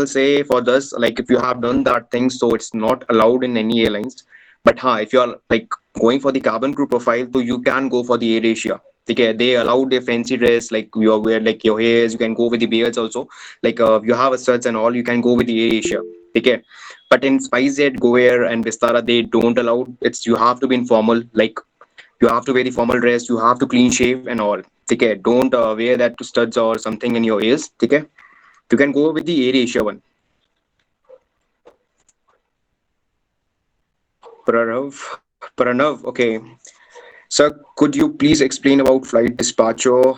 say for this, like if you have done that thing, so it's not allowed in any airlines. But if you are like going for the cabin crew profile, so you can go for the Air Asia. Okay, they allow the fancy dress, like you are wear like your hairs. You can go with the beards also. Like you have a studs and all, you can go with the Air Asia. Okay, but in SpiceJet, GoAir, and Vistara, they don't allow. It's you have to be informal. Like you have to wear the formal dress. You have to clean shave and all. Okay, don't wear that to studs or something in your ears. Okay, you can go with the Air Asia one. Pranav, okay. Sir, could you please explain about flight dispatcher?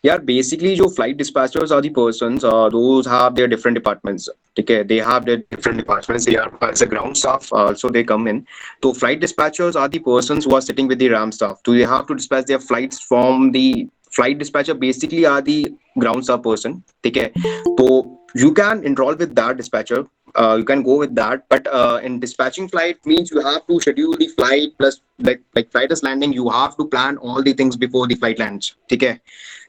Yeah, basically, जो flight dispatchers are the persons, those have their different departments. Okay, they have their different departments. They are as a ground staff, so they come in. So flight dispatchers are the persons who are sitting with the RAM staff. So they have to dispatch their flights from the flight dispatcher. Basically, are the ground staff person. Okay, so you can enroll with that dispatcher. You can go with that, but in dispatching flight means you have to schedule the flight plus like flight is landing. You have to plan all the things before the flight lands. Okay,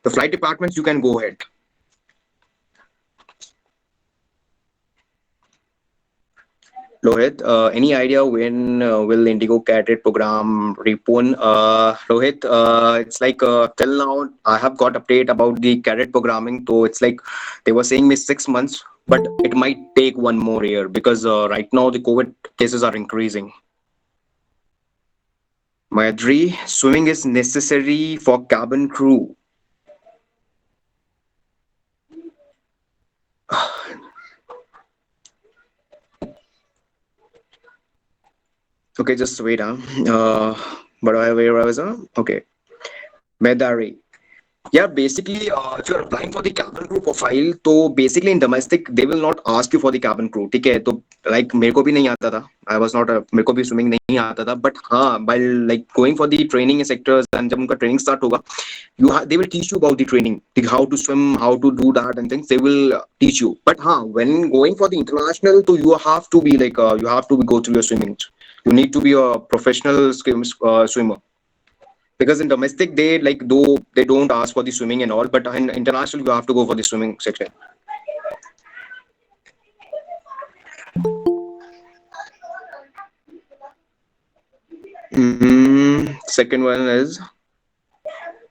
the flight departments you can go ahead. Rohit, any idea when will Indigo cadet program repon? Rohit, it's like till now I have got update about the cadet programming. So it's like they were saying me 6 months, but it might take 1 more year because right now the COVID cases are increasing. Mayadri, swimming is necessary for cabin crew. Okay, just wait. But where I was? Okay, Medari. Yeah, basically, if you're applying for the cabin crew profile, तो basically in domestic they will not ask you for the cabin crew. ठीक है, तो like मेरे को भी नहीं आता था. I was not मेरे को भी swimming नहीं आता था. But while like going for the training sectors and जब उनका training start होगा, they will teach you about the training, like how to swim, how to do that and things. They will teach you. But when going for the international, so you have to be like you have to go through your swimming. You need to be a professional swimmer because in domestic they like though they don't ask for the swimming and all, but in international you have to go for the swimming section. Second one is,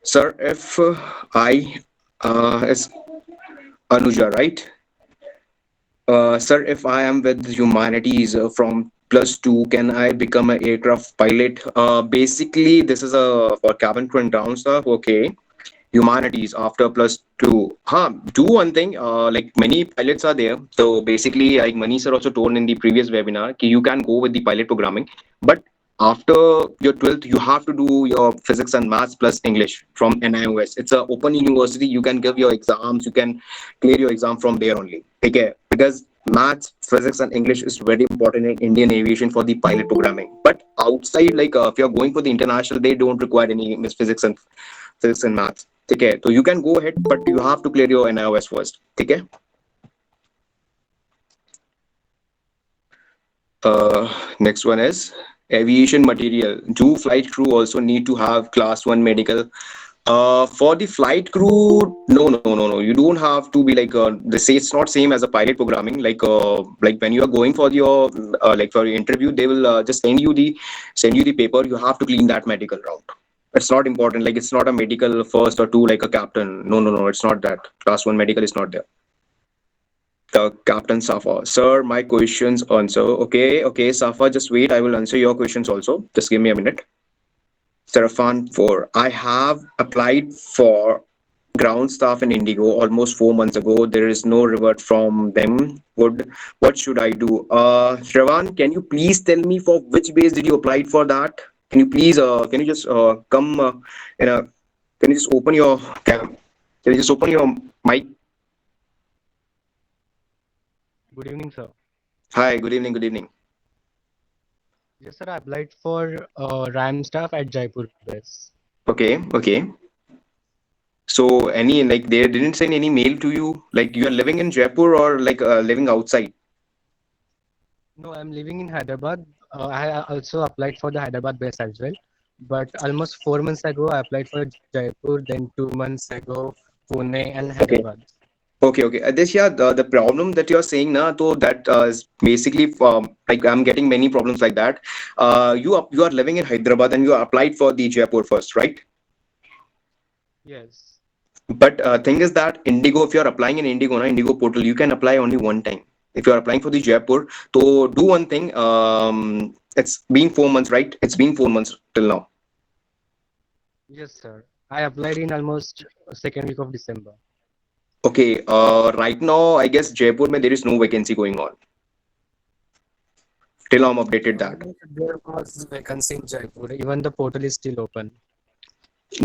sir, if I is Anuja, right? Sir, if I am with humanities from +2, can I become an aircraft pilot? Basically, this is a for cabin crew and ground stuff. Okay, humanities after +2. Do one thing. Like many pilots are there. So basically, like Mani sir also told in the previous webinar, ki you can go with the pilot programming, but after your 12th, you have to do your physics and maths plus English from NIOS. It's a open university. You can give your exams. You can clear your exam from there only. Okay, because maths, physics, and English is very important in Indian aviation for the pilot programming. But outside, like if you're going for the international, they don't require any physics and maths. Okay, so you can go ahead, but you have to clear your NIOS first. Okay. Next one is aviation material. Do flight crew also need to have class 1 medical? For the flight crew, no. You don't have to be like they say it's not same as a pilot programming. Like when you are going for your like for your interview, they will just send you the paper. You have to clean that medical route. It's not important. Like it's not a medical first or two like a captain. No. It's not that. Class 1 medical is not there. The Captain Safa. Sir, my questions answer. Okay, Safa, just wait. I will answer your questions also. Just give me a minute. Sarafan 4. I have applied for ground staff in Indigo almost 4 months ago. There is no revert from them. What should I do? Shravan, can you please tell me for which base did you apply for that? Can you just come in a can you just open your cam? Can you just open your mic? Good evening, sir. Hi, good evening, good evening. Yes, sir. I applied for RAM staff at Jaipur base. Okay. So any like they didn't send any mail to you? Like you are living in Jaipur or like living outside? No, I'm living in Hyderabad. I also applied for the Hyderabad base as well. But almost 4 months ago, I applied for Jaipur. Then 2 months ago, Pune and Okay. Hyderabad. Okay, okay. This, yeah, the problem that you're saying now, so that is basically like I'm getting many problems like that. You are living in Hyderabad and you applied for the Jaipur first, right? Yes. But thing is that Indigo, if you're applying in Indigo, na, Indigo portal, you can apply only one time. If you're applying for the Jaipur, so do one thing. It's been 4 months, right? It's been 4 months till now. Yes, sir. I applied in almost second week of December. Okay. Right now, I guess Jaipur, mein, there is no vacancy going on. Till I'm updated that. No, there was vacancy in Jaipur. Even the portal is still open.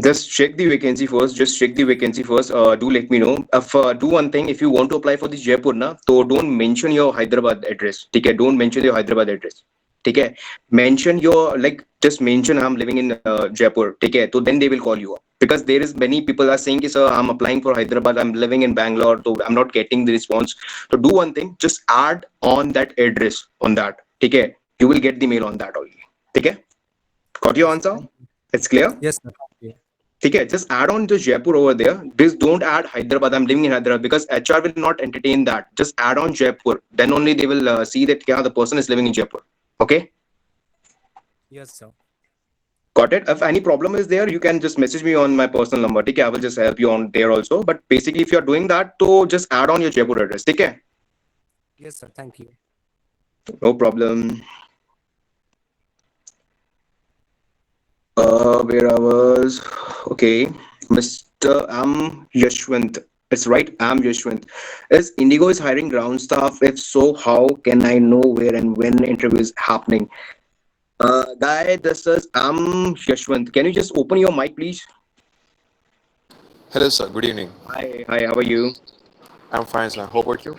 Just check the vacancy first. Just check the vacancy first. Do let me know. If do one thing, if you want to apply for this Jaipur, na, so don't mention your Hyderabad address. Okay, don't mention your Hyderabad address. Okay, mention your like just mention I'm living in Jaipur. Okay, so then they will call you up because there is many people are saying, sir, I'm applying for Hyderabad. I'm living in Bangalore, so I'm not getting the response. So do one thing, just add on that address on that. Okay, you will get the mail on that only. Okay, got your Yes, sir. answer? Thank you. It's clear. Yes, sir. Thank you. Okay, just add on the Jaipur over there. Just don't add Hyderabad. I'm living in Hyderabad because HR will not entertain that. Just add on Jaipur. Then only they will see that yeah, the person is living in Jaipur. Okay, Yes, sir. got it. If any problem is there, you can just message me on my personal number. Okay, I will just help you on there also. But basically, if you're doing that, so just add on your Jaipur address. Okay, Yes, sir. Thank you. no problem. Where I was. Okay, Mr. I'm Yashwant. It's right. I'm Yashwant. Is Indigo is hiring ground staff? If so, how can I know where and when interviews happening? Guy, this is I'm Yashwant. Can you just open your mic, please? Hello, sir. Good evening. Hi, hi. How are you? I'm fine, sir. How about you?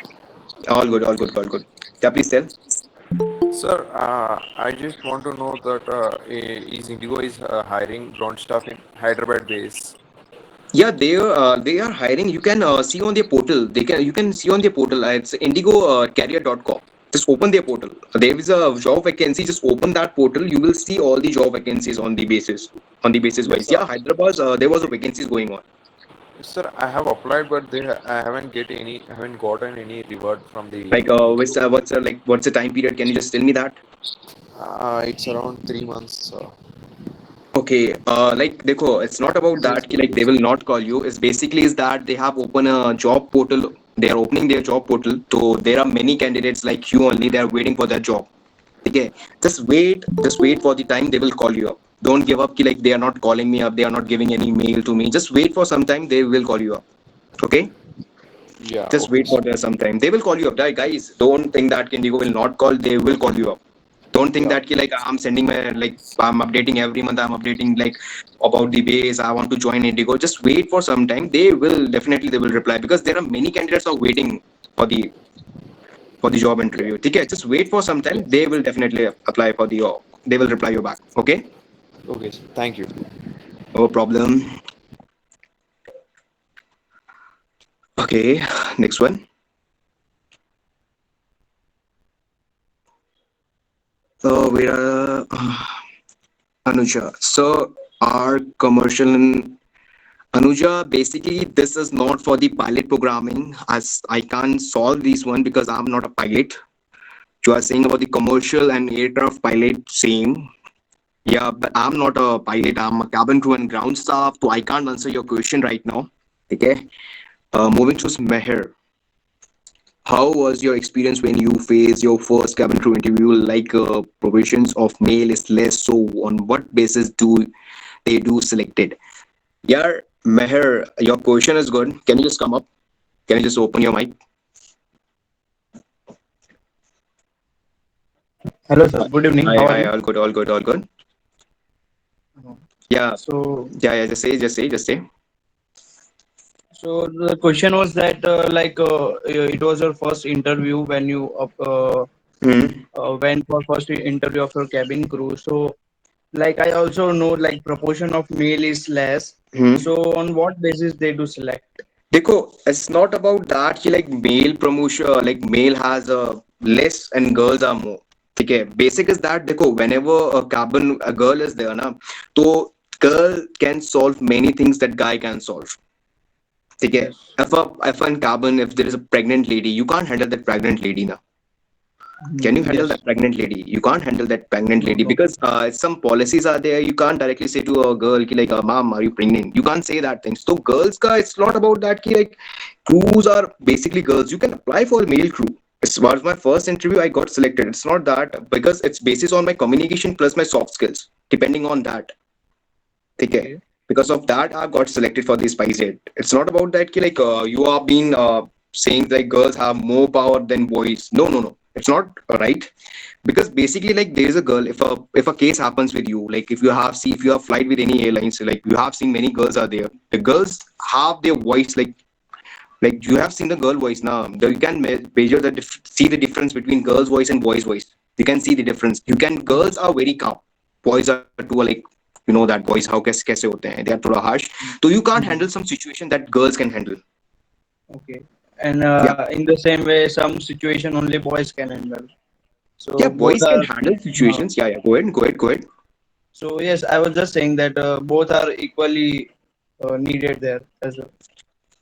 All good, all good, all good. Yeah, please tell. Sir, I just want to know that is Indigo is hiring ground staff in Hyderabad base. Yeah, they are hiring. You can see on their portal. You can see on their portal. It's Indigo Career.com. Just open their portal. There is a job vacancy. Just open that portal. You will see all the job vacancies on the basis Yes, wise. sir. Yeah, Hyderabad. There was a vacancies going on. Sir, I have applied, but I haven't gotten any reward from the Like Indigo. what's the time period? Can you just tell me that? It's around 3 months. Okay, like देखो, it's not about Yes, that कि like they will not call you. It's basically is that they have open a job portal. They are opening their job portal. So there are many candidates like you only. They are waiting for that job. Okay, just wait for the time. They will call you up. Don't give up. Ki like they are not calling me up. They are not giving any mail to me. Just wait for some time. They will call you up. Okay, yeah. just Okay, wait for sir. their some time. They will call you up. Guys, don't think that Indigo will not call. They will call you up. Don't think Yeah. that ki, like I'm sending my like I'm updating every month. I'm updating like about the base. I want to join Indigo. Just wait for some time. They will reply because there are many candidates are waiting for the job Yeah. interview. Okay, just wait for some time. Yes. They will definitely apply for the they will reply you back. Okay, Okay, sir. Thank you. no problem. Okay, next one. We are Anuja. So our commercial Anuja, basically, this is not for the pilot programming, as I can't solve this one because I'm not a pilot. You are saying about the commercial and aircraft pilot, same. Yeah, but I'm not a pilot. I'm a cabin crew and ground staff, so I can't answer your question right now. Okay. Moving to Meher. How was your experience when you faced your first cabin crew interview? Like provisions of male is less, so on what basis do they do selected? Yeah, Meher, your question is good. Can you just come up? Can you just open your mic? Hello, sir. Good evening. Hi, How are hi, you? all good, all good, all good. Yeah, So, yeah, just say. so the question was that, it was your first interview when you Hmm. went for first interview of your cabin crew. So, like I also know, like proportion of male is less. Hmm. So, on what basis they do select? देखो, it's not about that कि like male promotion, like male has a less and girls are more. ठीक है, basic is that देखो, whenever a girl is there ना, तो girl can solve many things that guy can solve. Okay. Yes. If in cabin, if there is a pregnant lady, you can't handle that pregnant lady now. Can you handle Yes. that pregnant lady? You can't handle that pregnant No, lady no. because some policies are there. You can't directly say to a girl, ki, like, "Mom, are you pregnant?" You can't say that thing. So girls, ka, it's not about that. Ki, like, crews are basically girls. You can apply for a male crew. It was my first interview. I got selected. It's not that because it's basis on my communication plus my soft skills. Depending on that, okay. Okay. Because of that, I got selected for the Spice 8. It's not about that. Ki, like, you are being saying like girls have more power than boys. No, no, no. It's not right because basically like there is a girl if a case happens with you like if you have flight with any airlines like you have seen many girls are there the girls have their voice like you have seen the girl voice now you can measure see the difference between girl's voice and boy's voice you can see the difference you can girls are very calm boys are too like that boys how kaise hote hain they are thoda harsh so you can't Mm. handle some situation that girls can handle Okay. And yeah in the same way, some situation only boys can handle. yeah So both boys can are. handle Uh, situations yeah go ahead so yes, I was just saying that both are equally needed there as a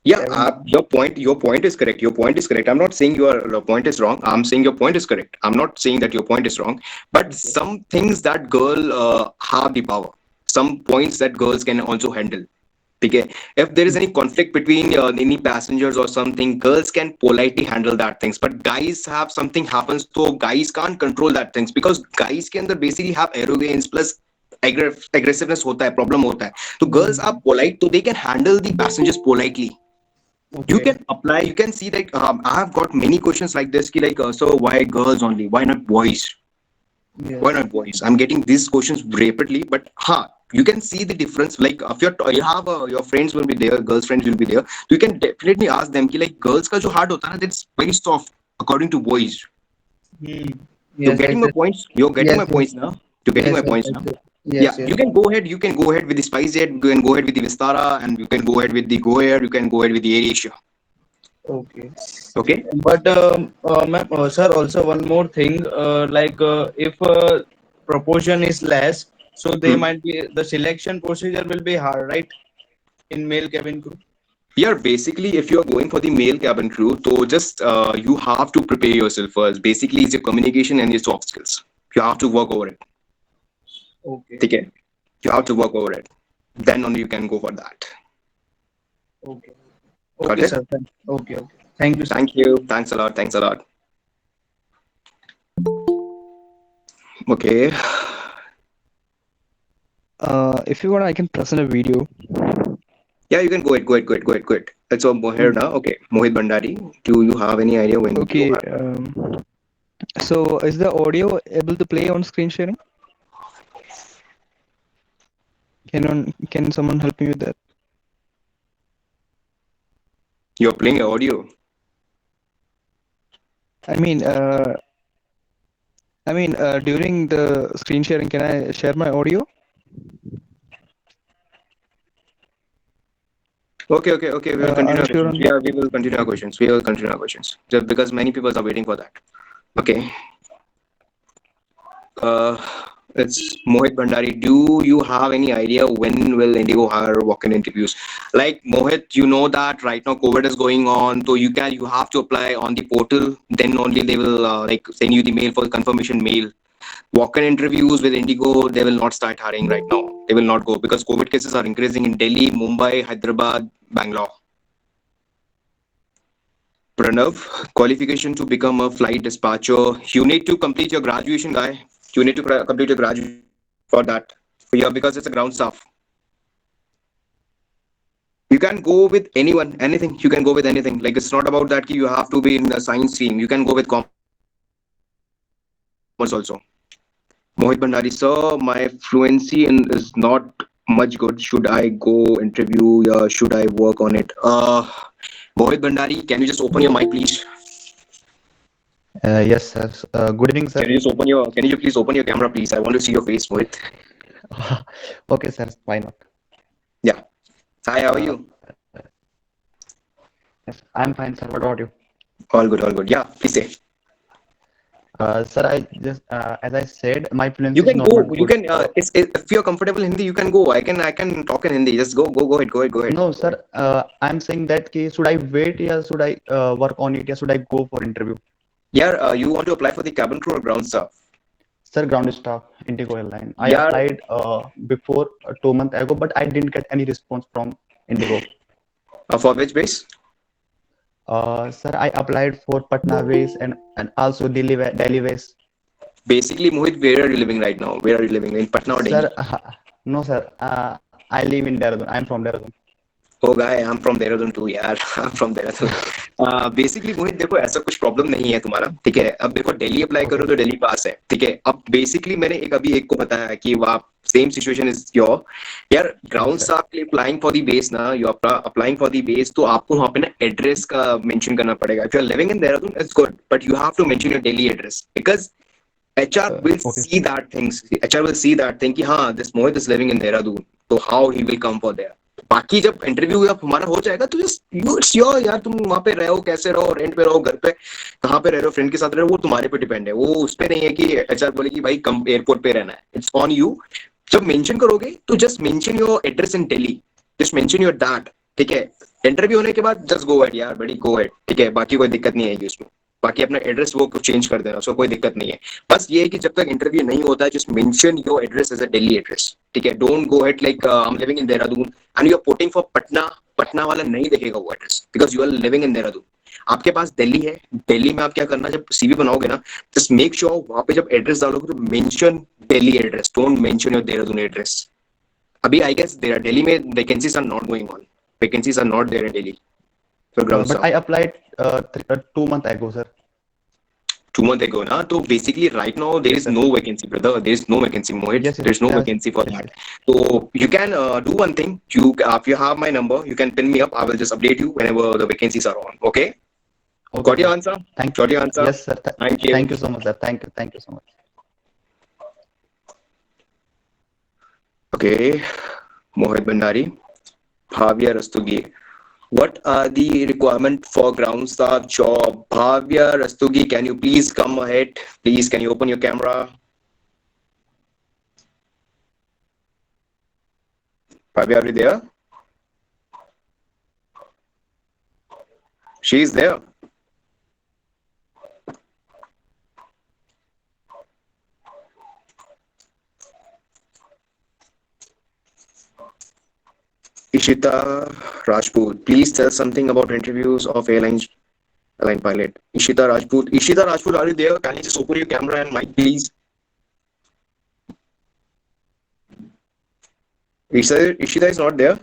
Yeah, cabin. your point is correct. Your point is correct. I'm not saying your point is wrong. I'm saying your point is correct. I'm not saying that your point is wrong. But Okay. some things that girl have the power. Some points that girls can also handle. Okay. If there is any conflict between any passengers or something, girls can politely handle that things. But guys have something happens, so guys can't control that things because guys can basically have arrogance plus aggressiveness होता है problem होता है. So girls are Mm. polite, so they can handle the passengers politely you Okay. can apply you can see that I have got many questions like this ki like so why girls only why Yes. not boys I'm getting these questions rapidly but you can see the difference like if you have your friends will be there girls friends will be there you can definitely ask them ki like girls ka jo heart hota hai na that's very soft according to boys Hmm. you're Yes. getting my Exactly. points you're getting Yes. my Yes. points now you're getting Yes. my Yes. points now Exactly. yeah Yes. you Yes. can go ahead with the SpiceJet you can go ahead with the Vistara and you can go ahead with the Go Air you can go ahead with the AirAsia Okay. okay But ma'am, sir, also one more thing, if proportion is less, so they Hmm. might be the selection procedure will be hard, right? In male cabin crew. Yeah, basically, if you're going for the male cabin crew, so just you have to prepare yourself first. Basically, it's your communication and your soft skills. You have to work over it. Okay, Okay? You have to work over it. Then only you can go for that. okay, Got okay, it? sir. Okay, okay. Thank you, sir. Thank you. Thanks a lot. Thanks a lot. Okay. If you want, I can present a video. Yeah, you can go ahead. Go ahead. Go ahead. Go ahead. Go ahead. It's over here Mm, now. Okay. Mohit Bandari. Do you have any idea when you Okay. have? So is the audio able to play on screen sharing? Can someone help me with that? You're playing audio. I mean, during the screen sharing, can I share my audio? Okay. Okay. Okay. We will Are continue you our sure questions. on that? Yeah, we will continue our questions. We will continue our questions. Just because many people are waiting for that. Okay. Uh, it's Mohit Bhandari. Do you have any idea when will Indigo hire walk-in interviews? Like Mohit, you know that right now COVID is going on, so you have to apply on the portal. Then only they will like send you the mail for the confirmation mail. Walk-in interviews with Indigo, they will not start hiring right now. They will not go because COVID cases are increasing in Delhi, Mumbai, Hyderabad, Bangalore. Pranav, qualification to become a flight dispatcher. You need to complete your graduation, guy. You need to complete your graduation for that. Yeah, because it's a ground staff. You can go with anyone, anything. You can go with anything. Like it's not about that you have to be in the science stream. You can go with commerce also. Mohit Bhandari, sir, my fluency in is not much good. Should I go interview? Should I work on it? Mohit Bhandari, can you just open your mic, please? Yes, sir. Good evening, sir. Can you please open your camera, please? I want to see your face, Mohit. Okay, sir. Why not? Yeah. Hi, how are Uh, you? yes, I'm fine, sir. What about you? All good, all good. Yeah, please say. Sir, I just as I said, my You fluency is can not go. not You good. can. If you're comfortable in Hindi, you can go. I can talk in Hindi. Just go. Go. Go ahead. Go ahead. Go ahead. No, sir. I'm saying that ki, should I wait or should I work on it? Or should I go for interview? Yeah. You want to apply for the cabin crew or ground staff? Sir, ground staff, Indigo Airline. I Yeah. applied before 2 months ago, but I didn't get any response from Indigo. For which base? Sir, I applied for Patna base and also Delhi base. Basically, Mohit, where are you living right now? Where are you living in Patna or Delhi? Sir, no, sir. I live in Dehradun. I'm from Dehradun. Oh guy, I'm from Dehradun too यार. I'm from Dehradun. Basically मोहित देखो ऐसा कुछ problem नहीं है तुम्हारा, ठीक है. अब देखो दिल्ली अप्लाई करो तो दिल्ली पास है, ठीक है. अब बेसिकली मैंने एक को बताया कि वो सेम सिचुएशन इज योर यार. ग्राउंड स्टाफ के लिए अप्लाइंग फॉर द बेस ना, you are applying for the base, तो आपको वहाँ पे ना एड्रेस का मेंशन करना पड़ेगा. If you are living in Dehradun it's good, but you have to mention your Delhi address because HR will Okay. see that things. HR will see that thing कि हाँ this Mohit is living in Dehradun, तो how he will come for there. बाकी जब interview हमारा हो जाएगा तो just you sure यार, तुम वहाँ पे रहो, कैसे रहो, रेंट पे रहो, घर पे कहाँ पे रह रहे हो, फ्रेंड के साथ रह रहे हो, वो तुम्हारे पे डिपेंड है. वो उस पे नहीं है कि HR बोले कि भाई कम एयरपोर्ट पे रहना है. It's on you. जब मेंशन करोगे तो just mention your address in Delhi, just mention your that, ठीक है. इंटरव्यू होने के बाद जस्ट गो एट यार, बड़ी गो एट, ठीक है. बाकी कोई दिक्कत नहीं आएगी उसमें. बाकी अपना एड्रेस वो चेंज कर देना, उसको कोई दिक्कत नहीं है. बस ये है कि जब तक इंटरव्यू नहीं होता है just mention your address as a Delhi address, ठीक है. Don't go head like I am living in Dehradun and you are putting for Patna. Patna वाला नहीं देखेगा वो address because you are living in Dehradun. आपके पास दिल्ली है, दिल्ली में आप क्या करना, जब सीवी बनाओगे ना जस्ट मेक श्योर वहां पे जब एड्रेस डालोगे तो mention Delhi address, don't mention your Dehradun address. अभी आई गेस दिल्ली में vacancies are not going on, vacancies are not there in Delhi for ground But staff. I applied 2 months ago, sir. 2 months ago na, so basically right now there is no vacancy, brother. There is no vacancy, Mohit. Yes, yes, There is no yes, vacancy for yes, that. So you can do one thing. If you have my number, you can pin me up. I will just update you whenever the vacancies are on. Okay? Okay, Got your sir. answer? Thank Got your answer? Yes, sir. Thank you. Thank you so much, sir. Thank you so much. Okay, Mohit Bhandari, Bhavya Rastogi. What are the requirement for ground staff job? Bhavya Rastogi, can you please come ahead? Please, can you open your camera? Bhavya, are you there? She is there. Ishita Rajput, please tell something about interviews of airline pilot. Ishita Rajput, are you there? Can you just open your camera and mic, please? Ishita is not there.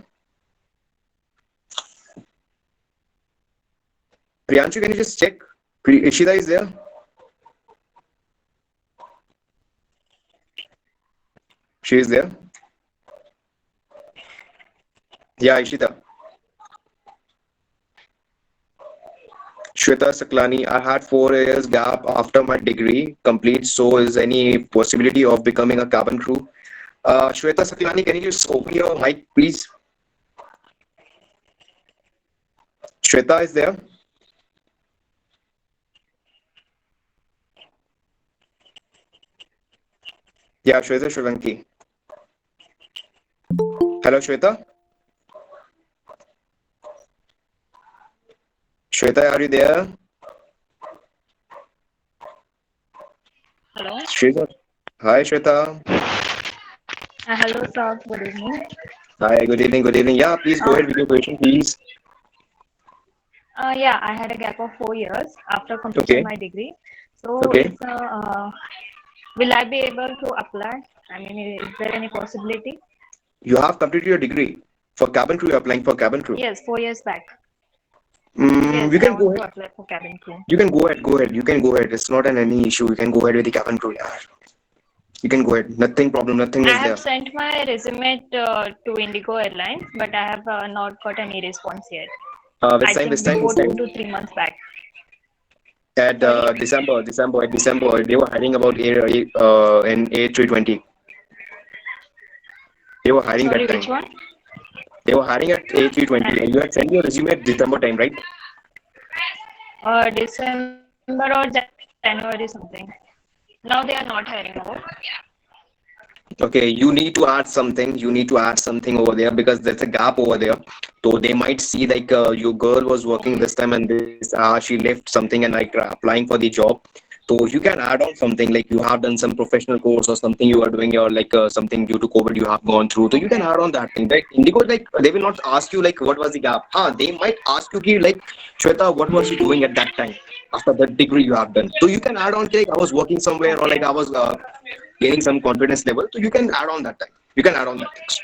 Priyanshu, can you just check? Ishita is there? She is there. Yeah, Ishita. Shweta Saklani, I had 4 years gap after my degree complete. So is any possibility of becoming a cabin crew? Shweta Saklani, can you just open your mic, please? Shweta is there? Yeah, Shweta Shrivanki. Hello, Shweta. Shweta, are you there? Hello. Shweta. Hi, Shweta. Hello, sir. Good evening. Hi, good evening, good evening. Yeah, please go ahead with your question, please. Yeah, I had a gap of 4 years after completing my degree. So, Okay. will I be able to apply? I mean, is there any possibility? You have completed your degree. For cabin crew, you're applying for cabin crew. Yes, 4 years back. Yes, You I can go want to ahead. apply for cabin crew. You can go ahead. Go ahead. You can go ahead. It's not any issue. You can go ahead with the cabin crew. Yeah. You can go ahead. Nothing problem. Nothing I is have there. sent my resume to Indigo Airlines, but I have not got any response yet. Which I time? think Which time? before Which 2 time? to 3 months back. At December. They were hiring about in A320. They were hiring Sorry, that which time. one? They were hiring at A320. And you had sent your resume at December time, right? December or January something. Now they are not hiring more. Okay, you need to add something. You need to add something over there because there's a gap over there. So they might see like your girl was working this time and this she left something and like applying for the job. So you can add on something like you have done some professional course or something you are doing or like something due to COVID you have gone through. So you can Okay. add on that thing. Like Indigo, like they will not ask you like what was the gap. They might ask you ki, like Shweta, what was you doing at that time after the degree you have done. So you can add on like I was working somewhere or Okay. like I was gaining some confidence level. So you can add on that time. You can add on that things.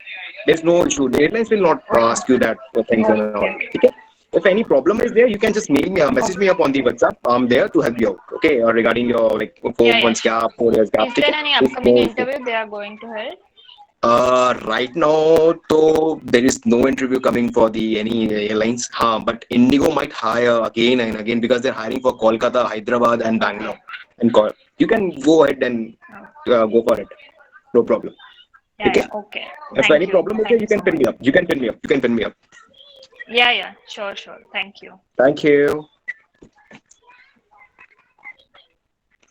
There's no issue. The airlines will not ask you that things and all. Okay. Okay. If any problem is there, you can just mail me, message me up on the WhatsApp. I'm there to help you out. Okay, regarding your like Yeah, 4 months sure. gap, 4 years gap. Is Okay. there any There's upcoming no issue. interview they are going to hold? Right now, so there is no interview coming for the any airlines. But Indigo might hire again and again because they're hiring for Kolkata, Hyderabad, and Bangalore. And you can go ahead and go for it. No problem. Yeah, Okay. yeah. Okay. If Thank any you. problem is there, Thank you you can so pin much. me up. You can pin me up. You can pin me up. Yeah, yeah. Sure, sure. Thank you. Thank you.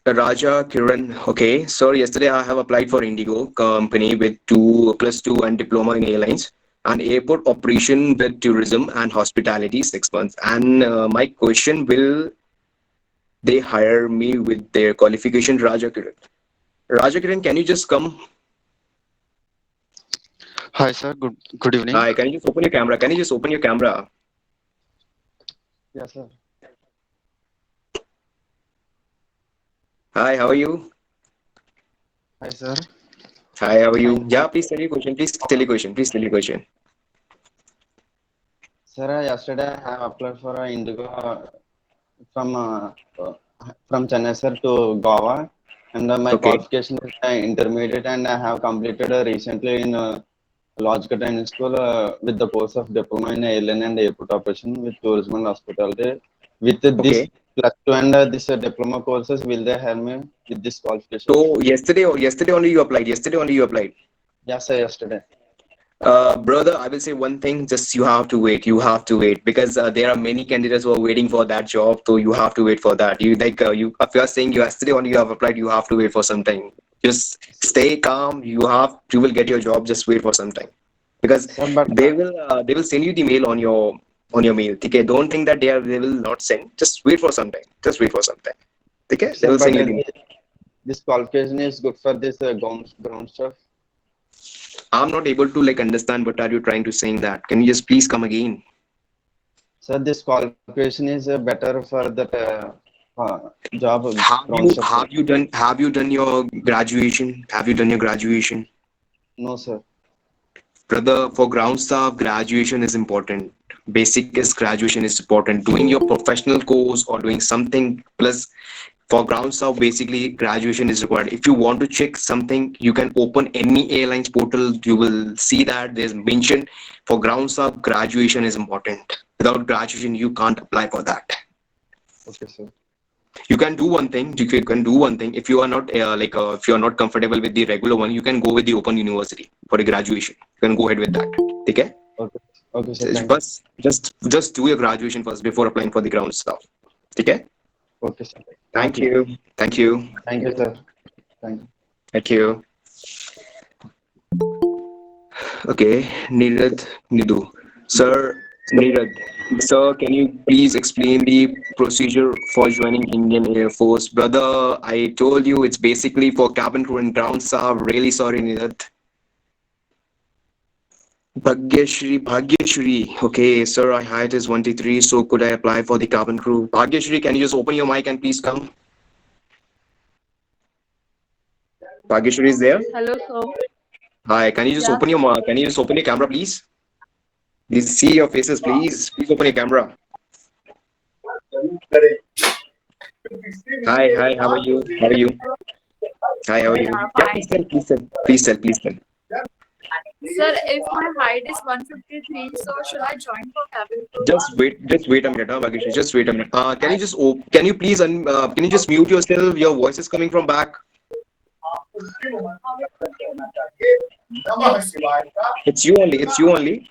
Raja Kiran. Okay, sir. Yesterday I have applied for Indigo company with 2+2 and diploma in airlines and airport operation with tourism and hospitality 6 months. And my question: will they hire me with their qualification? Raja Kiran. Raja Kiran, can you just come? Hi, sir. Good evening. Hi. Can you just open your camera? Can you just open your camera? Yes, sir. Hi. How are you? Hi, sir. Hi. How are you? Fine. Yeah. Please tell your question. Please tell your question. Please tell your question. Sir, yesterday I have applied for a Indigo from from Chennai, sir, to Goa, and my Okay. qualification is intermediate, and I have completed recently in Logical Training School with the course of diploma in airline and airport operation with tourism and hospitality. With this Okay. +2 and this diploma courses, will they help me with this qualification? So yesterday only you applied. Yesterday only you applied. Yes, sir. Yesterday. Brother, I will say one thing. Just you have to wait. You have to wait because there are many candidates who are waiting for that job. So you have to wait for that. You like you. If you are saying yesterday only you have applied, you have to wait for some time. Just stay calm. You will get your job. Just wait for some time because Sir, but they will send you the mail on your mail. Okay, don't think that they will not send. Just wait for some time. Just wait for some time. Okay, they sir, will but send you the mail. this qualification is good for this ground stuff. I'm not able to like understand what are you trying to saying that. Can you just please come again? Sir, this qualification is better for that job Have ground you stuff, sir. have you done your graduation? Have you done your graduation? No, sir. Brother, for ground staff, graduation is important. Basic is graduation is important. Doing your professional course or doing something plus for ground staff, basically graduation is required. If you want to check something, you can open any airlines portal. You will see that there's mentioned for ground staff, graduation is important. Without graduation, you can't apply for that. Okay, sir. You can do one thing. You can do one thing. If you are not if you are not comfortable with the regular one, you can go with the open university for the graduation. You can go ahead with that. Okay. Okay, okay, sir. Thank you. But just do your graduation first before applying for the ground stuff. Okay. Okay, sir. Thank Thank you. you. Thank you. Thank you, sir. Thank you. Thank you. Okay. Nirad Nidu. Sir Nirad. Sir, can you please explain the procedure for joining Indian Air Force? Brother, I told you it's basically for cabin crew and ground staff. Really sorry, Nirad. Bhagyashri. Okay, sir, my height is 123, so could I apply for the cabin crew? Bhagyashri, can you just open your mic and please come? Bhagyashri is there? Hello, sir. Hi, can you just Yeah. open your can you just open your camera, please? Please see your faces, please. Please open your camera. Hi, how are you? How are you? Hi, how are you? Yeah, Yeah, fine. please tell. Sir, if my height is 153, so should I join for cabin crew? Just wait a minute, Bhagyashri. Just wait a minute. Can you just can you please can you just mute yourself? Your voice is coming from back. It's you only. It's you only.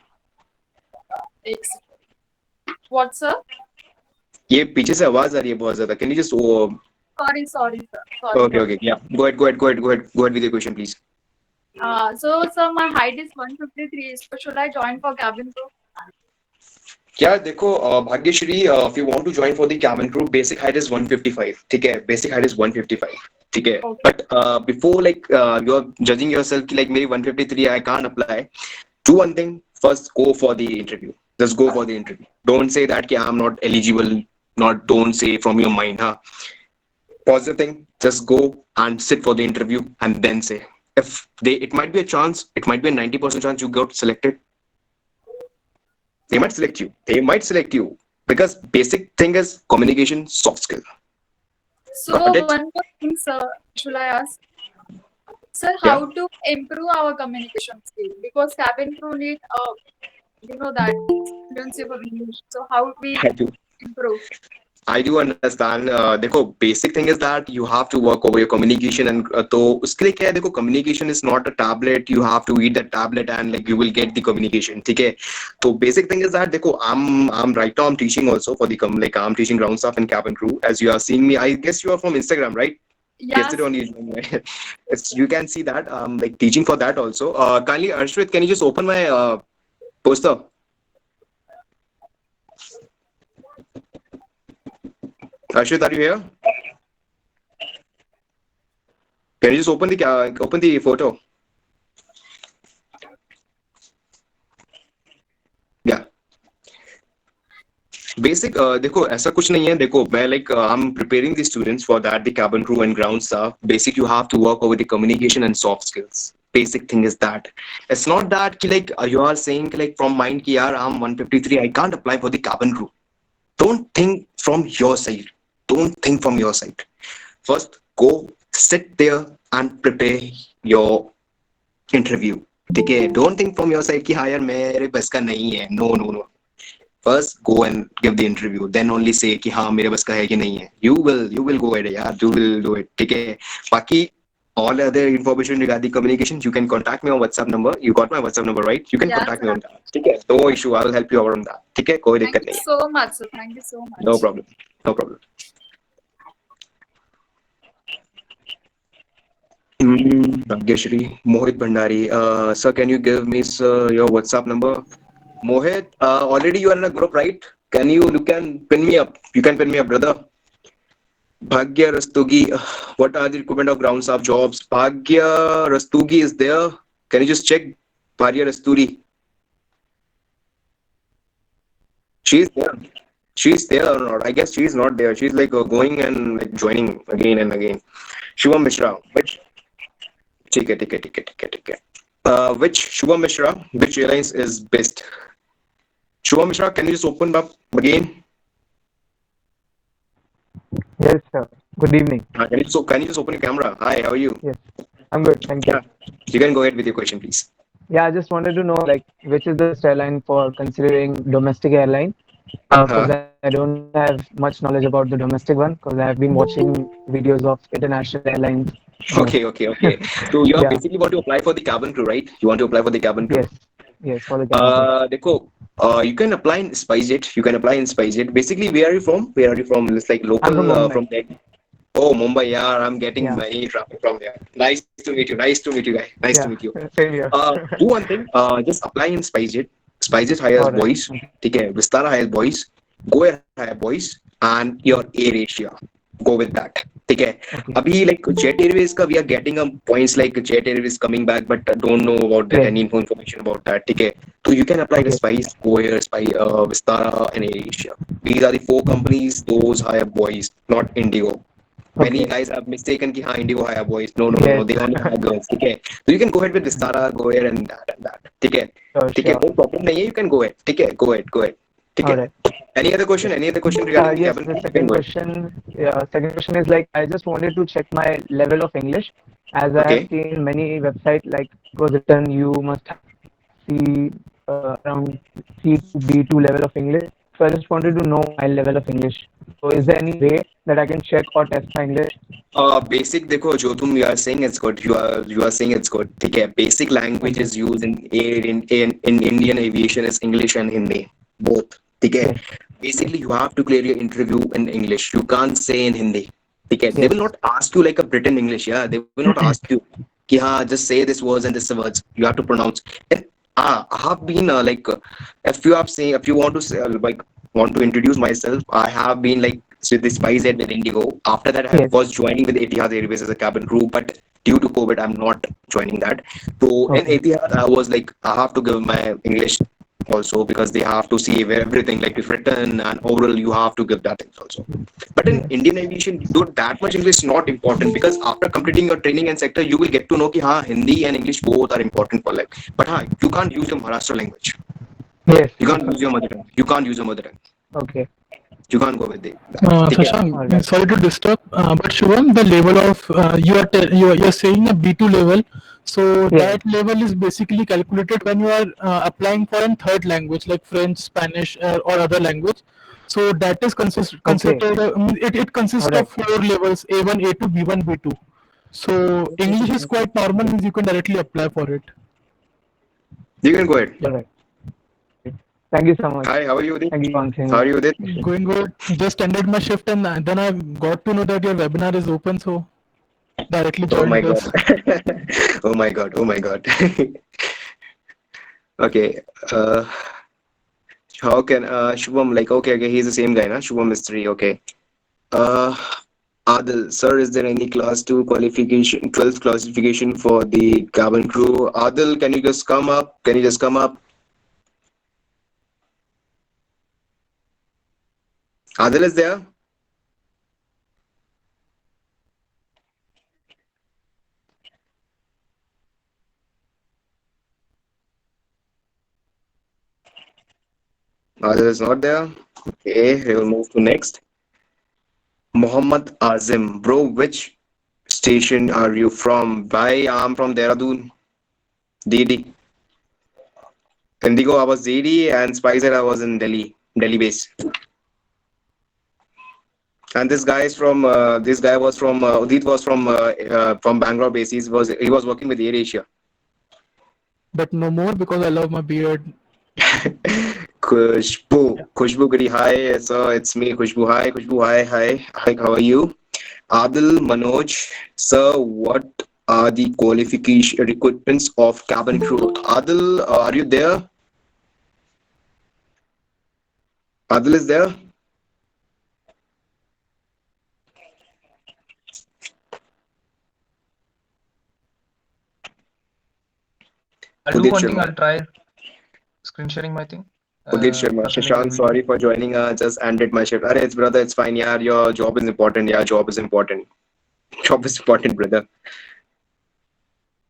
What, sir? ये पीछे से आवाज आ रही है बहुत ज्यादा. Can you just Sorry, sorry, sir. Sorry. Okay. Yeah. Go ahead with your question, please. So, sir, my height is 153. So, should I join for cabin crew? Yeah, देखो Bhagyashree, if you want to join for the cabin crew, basic height is 155. ठीक है, basic height is 155. ठीक है, Okay. but before like you're judging yourself कि like मेरी 153 I can't apply. Do one thing, first go for the interview. Just go for the interview. Don't say that कि I'm not eligible. Don't say from your mind, huh? Positive thing, just go and sit for the interview and then say. It might be a chance, it might be a 90% chance you got selected. They might select you because basic thing is communication, soft skill. So, Got it? one more thing, sir, should I ask? Sir, Yeah. how to improve our communication skill? Because cabin crew need, that fluency of English. So, how we I do. improve? I do understand. देखो, basic thing is that you have to work over your communication and तो उसके लिए क्या है, देखो, communication is not a tablet. You have to eat that tablet and like you will get the communication. ठीक है? तो basic thing is that देखो, I'm right now I'm teaching also for the I'm teaching ground staff and cabin crew. As you are seeing me, I guess you are from Instagram, right? Yes. Yesterday only, you can see that like teaching for that also. Kindly, Arshwit, can you just open my poster? Arshwit, are you here? Can you just open the photo? Yeah. Basic, देखो ऐसा कुछ नहीं है. देखो मैं like I'm preparing the students for that, the cabin crew and ground staff. Basic, you have to work over the communication and soft skills. Basic thing is that it's not that कि like you are saying like from mind कि यार I'm 153, I can't apply for the cabin crew. Don't think from your side. Don't think from your side. First, go sit there and prepare your interview. ठीक है? Don't think from your side कि हाँ यार मेरे बस का नहीं है. No. First, go and give the interview. Then only say कि हाँ मेरे बस का है कि नहीं है. You will go ahead यार. You will do it. ठीक है? बाकी all other information regarding communication, you can contact me on WhatsApp number. You got my WhatsApp number, right? You can Yeah, contact me on that. ठीक है? No issue. I will help you out on that. ठीक है? कोई Thank दिक्कत you नहीं है. so much, sir. Thank you so much. No problem. Bhagyashri, Mohit Bhandari. Sir, can you give me your WhatsApp number? Mohit, already you are in a group, right? You can pin me up. You can pin me up, brother. Bhagya Rastogi, what are the requirement of ground staff jobs? Bhagya Rastogi is there. Can you just check Bhagya Rasturi? She's there. She's there or not? I guess she's not there. She's like going and like joining again and again. Shubham Mishra, which? ठीक है. Which Shubham Mishra? Which airlines is best? Shubham Mishra, can you just open up again? Yes, sir. Good evening. Can you just open your camera? Hi, how are you? Yes, I'm good. Thank you. Yeah. You can go ahead with your question, please. Yeah, I just wanted to know like which is the best airline for considering domestic airline. Because I don't have much knowledge about the domestic one because I have been watching videos of international airlines. Okay. So you Yeah. basically want to apply for the cabin crew, right? You want to apply for the cabin crew? Yes, for the cabin crew. देखो, you can apply in SpiceJet. Basically, where are you from? It's like local I'm from Mumbai. from there. Oh, Mumbai. Yeah, I'm getting Yeah. many traffic from there. Nice to meet you, guys. Nice to meet you. Same here. Do one thing. Just apply in SpiceJet. SpiceJet hires Alright. boys. ठीक है? Vistara hires boys. Go ahead hire boys and your Air Asia. Go with that. ठीक है? Okay. अभी like Jet Airways का we are getting points like Jet Airways coming back, but I don't know about that, Yeah. any information about that. ठीक है? So you can apply to Okay. Spice, Go Air, Vistara, and Air Asia. These are the 4 companies. Those hire boys, not Indigo. Many Okay. guys have mistaken कि हाँ Indigo hire boys. No. Yes. They only hire girls. ठीक है? So you can go ahead with Vistara, Go Air, and that. ठीक है? ठीक है? Sure. No problem नहीं है. You can go ahead. ठीक है? Go ahead. ठीक है? Alright. Any other question regarding Yes, cabin? the You can second go ahead. question is like I just wanted to check my level of English as I have Okay. seen many websites like it was written you must see around C to B2 level of English. So I just wanted to know my level of English. So is there any way that I can check or test my English? Basic देखो जो तुम you are saying it's good. You are saying it's good. ठीक है? Basic languages used in Indian aviation is English and Hindi, both. ठीक है? Basically, you have to clear your interview in English. You can't say in Hindi. Okay, they Yes. will not ask you like a Britain English. Yeah, they will not ask you, "Ki, हाँ, just say this words and this words. You have to pronounce." And I have been if you have saying, if you want to say, like want to introduce myself, I have been like with the SpiceJet with Indigo. After that, I Yes. was joining with Etihad Airways as a cabin crew, but due to COVID, I'm not joining that. So in Okay. Etihad, I was like, I have to give my English also because they have to see everything like if written and oral, you have to give that things also. But in Yes. Indian aviation, dude, that much English is not important because after completing your training and sector, you will get to know कि हाँ Hindi and English both are important for life. But हाँ, you can't use your Maharashtra language. Yes. You can't use your mother tongue. You can't use your mother tongue. Okay. You can't go with it. ठीक है? All Shashank, right. sorry to disturb, but Shubham, the level of you're saying a B2 level, so Yes. that level is basically calculated when you are applying for a third language like French, Spanish, or other language. So that is Okay. considered. It consists All of right. 4 levels: A1, A2, B1, B2. So English is quite normal, means you can directly apply for it. You can go ahead. All right. Thank you so much. Hi, how are you, Udit? Thank you for answering. How are you, Udit? Going good. Just ended my shift and then I got to know that your webinar is open, so directly Oh my joined God. us. Oh my God. Oh my God. Okay. How can Shubham like okay, he's the same guy, na? Shubham is 3, okay. Uh Adil, sir, is there any class 2 qualification, 12th classification for the cabin crew? Adil, can you just come up? Can you just come up? Adil is there? Adil is not there. Okay, we will move to next. Muhammad Azim, bro, which station are you from? Bhai, I'm from Dehradun. DD. Indigo, I was DD, and Spicer, I was in Delhi base. And this guy is from. This guy was from. Udit was from Bangalore base. He was working with AirAsia. But no more because I love my beard. Khushbu Giri, hi. So it's me, Khushbu. Hi, Khushbu. Hi. How are you? Adil Manoj, sir, what are the qualification requirements of cabin crew? Adil, are you there? Adil is there? I'll do Udit one thing. Sharma. I'll try screen sharing my thing. Udit Sharma. presenting the Shashank, video. sorry for joining. Just ended my shift. Arey, brother, it's fine. Yeah, your job is important. Yeah, job is important. Job is important, brother.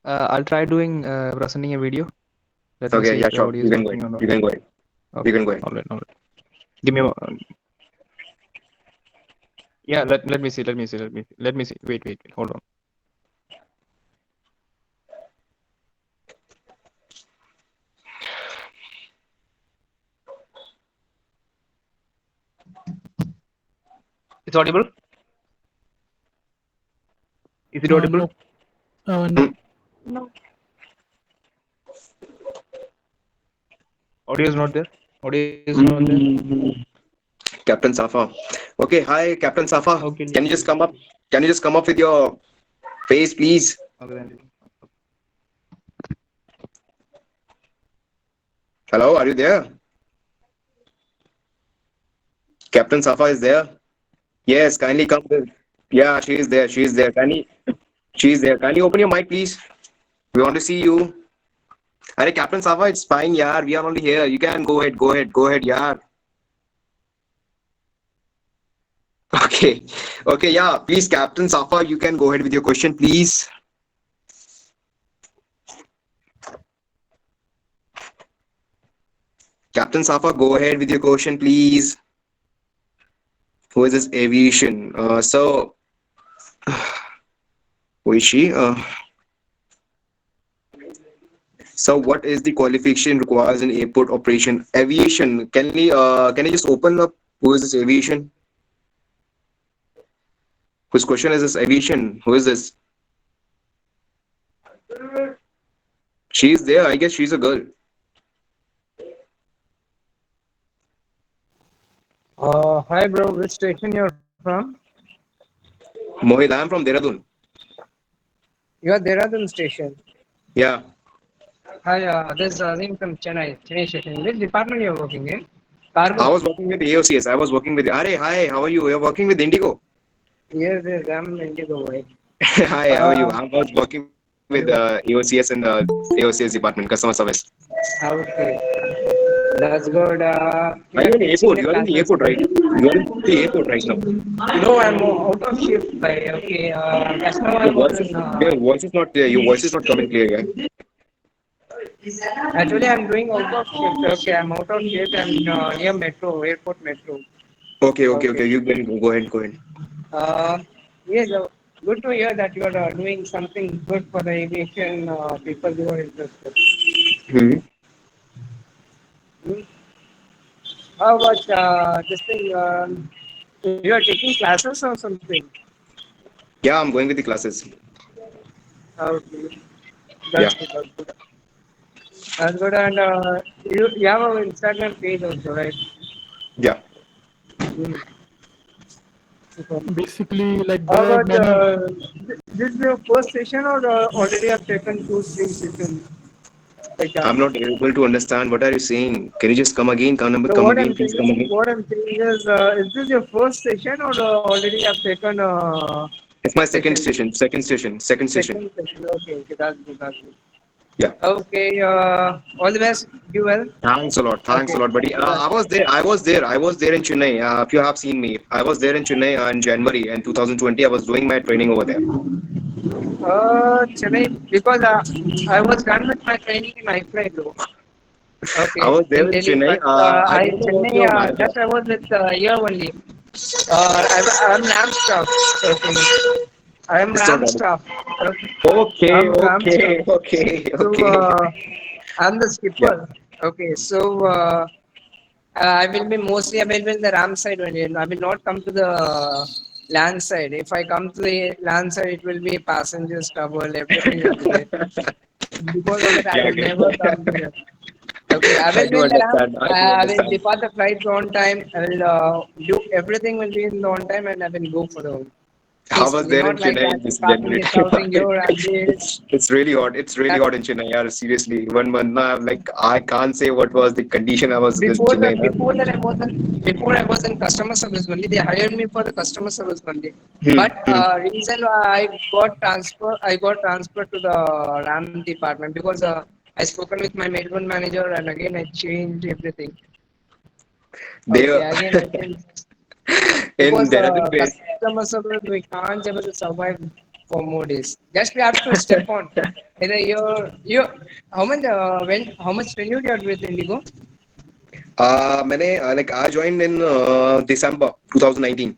I'll try doing presenting a video. Let me Okay, see yeah, if the sure. audio You is can go working ahead. or not. You can go ahead. Okay. You can go ahead. All right. Give me yeah, let me see. Let me see. Wait. Hold on. It's audible? Is it audible? No. No. Audio is not there. Audio is not there. Captain Safa. Okay, hi, Captain Safa. Okay. Can you just come up? Can you just come up with your face, please? Hello, are you there? Captain Safa is there. Yes, kindly come. Yeah, she is there. She is there. She's there. Kindly open your mic, please. We want to see you. Arey, Captain Safa, it's fine, yaar. We are only here. You can go ahead, yaar. Okay, yeah. Please, Captain Safa, you can go ahead with your question, please. Captain Safa, go ahead with your question, please. Who is this aviation? Who is she? So what is the qualification required in airport operation? Aviation. Can you just open up who is this aviation? Whose question is this aviation? Who is this? She is there. I guess she's a girl. Hi bro, which station you're from? Mohit, I'm from Dehradun. You are Dehradun station. Yeah. Hi, this is Azim from Chennai station. Which department you are working in? I Cargo. was working with AOCS. I was working with. Are, hi, how are you? You're working with Indigo. Yes, yes, I'm Indigo. Right? Hi, how are you? Uh, I was working with AOCS in the AOCS department, customer service. okay, that's good. Are You you are in the teaching airport? the You are in the classes. airport, right? You are in the airport right now. No, I'm out of shift. By okay, just now Your I'm voice working. is your voice is not your voice is not coming clear. Yeah? Actually, I'm doing out of shift. Okay, I'm out of shift. I'm near metro, airport metro. Okay, okay, Okay. okay. You go ahead, go ahead. Uh, yes, good to hear that you are doing something good for the aviation people who are interested. Hmm. Hmm. How about this thing? You are taking classes or something? Yeah, I'm going with the classes. Okay, Yeah, that's good. That's good. That's good. And you have an Instagram page also, right? yeah. Hmm. Super. Basically, like How there are about many. this is your first session or already have taken 2, 3 sessions? Like I'm not able to understand what are you saying. Can you just come again? so Come again, please come again. what I'm saying is this your first session or already have taken It's my second session? station. Second station. Second station. Second session. Okay, okay, that's good. That's good. Yeah. Okay, all the best. Do well. Thanks a lot. Thanks a Okay. lot, buddy. I was there. I was there in Chennai. If you have seen me, I was there in Chennai in January and 2020. I was doing my training over there. Chennai, because I was done with my training in iFly though. I Okay, was there in in Delhi, Chennai. but I I don't know what's Chennai your manager. just I was with here only. I'm RAM staff. Okay. I am It's not RAM audible. staff. Okay. Okay, I'm RAM staff. okay, okay, So okay. I'm the Yeah. skipper. Okay, so I will be mostly available in the RAM side only. I will not come to the land side. If I come to the land side, it will be passengers trouble. Everything will be there. Because of that, I Yeah, will never come to that. Okay, I will I be do in the RAM. understand. I do I will understand. depart the flight on time. I will do everything will be in the on time, and I will go for the home. I was Peacefully, there in not like Chennai that. in this January. Passengers shouting here and there. It's really hot. It's really That hot in Chennai. Yeah, seriously. One month now, I'm like I can't say what was the condition I was in Chennai. Na. before I was in customer service only. They hired me for the customer service only. Hmm, But hmm. reason why I got transferred to the RAM department because I spoken with my Melbourne manager and again I changed everything. They Okay, again I changed in because Dehradun base. customer service we can't able to survive for more days. Just we have to step on. Either you how much tenure you had with Indigo? मैंने like I joined in December 2019.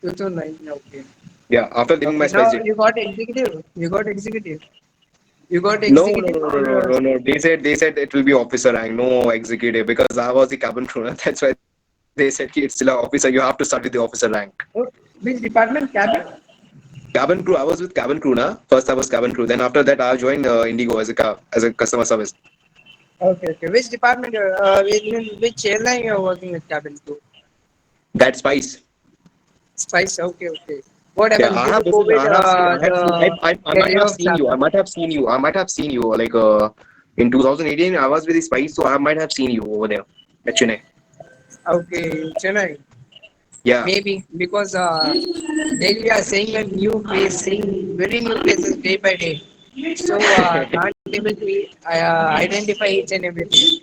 2019. Okay. Yeah, after leaving my Okay. Now SpiceJet. you got executive. You got executive. You got No, no, executive no, no, or no, no, no. They said it will be officer rank, no executive, because I was the cabin crew. That's why they said it's still an officer. You have to start with the officer rank. which department? Cabin. Cabin crew. I was with cabin crew, na. First I was cabin crew. Then after that I joined Indigo as a customer service. Okay. Okay. Which department? Which airline you are working with cabin crew? That Spice. Spice. Okay. Okay. What Yeah, happened I due to have visited. COVID? I The might have layoffs seen you. I happened. might have seen you. I might have seen you. Like in 2018, I was with the Spice, so I might have seen you over there at Chennai. Okay. Chennai. Yeah. Maybe because daily we are seeing a new place, seeing very new places day by day. So can't able to identify each and everything.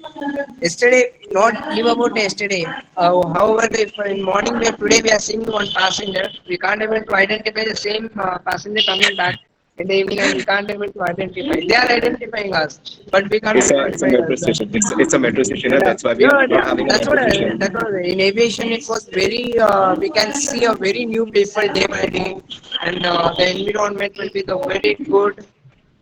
Yesterday, not leave about yesterday. However, if in morning today we are seeing one passenger, we can't able to identify the same passenger coming back in the evening, and we can't able to identify. They are identifying us, but we can't It's a identify metro us. station. It's a metro station. And that's why we are Yeah, not having a that's metro what station. that's what in aviation it was very we can see a very new people day by day, and the environment will be the very good.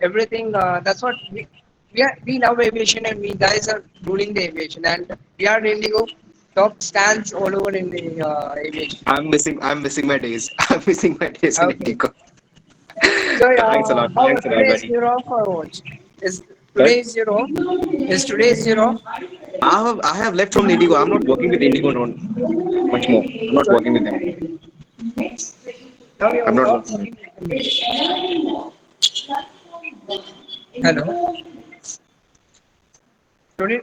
Everything that's what we love aviation and we guys are ruling the aviation and we are Indigo top stands all over in the aviation. I'm missing my days. I'm missing my days in Okay. Indigo. So Thanks a lot. how Thanks a lot, today is buddy. your off or what? Is Sorry? today is your off? Is today is your off? I have left from Indigo. I'm not working with Indigo no, much more. I'm not working with them. I'm not working. Hello. Today,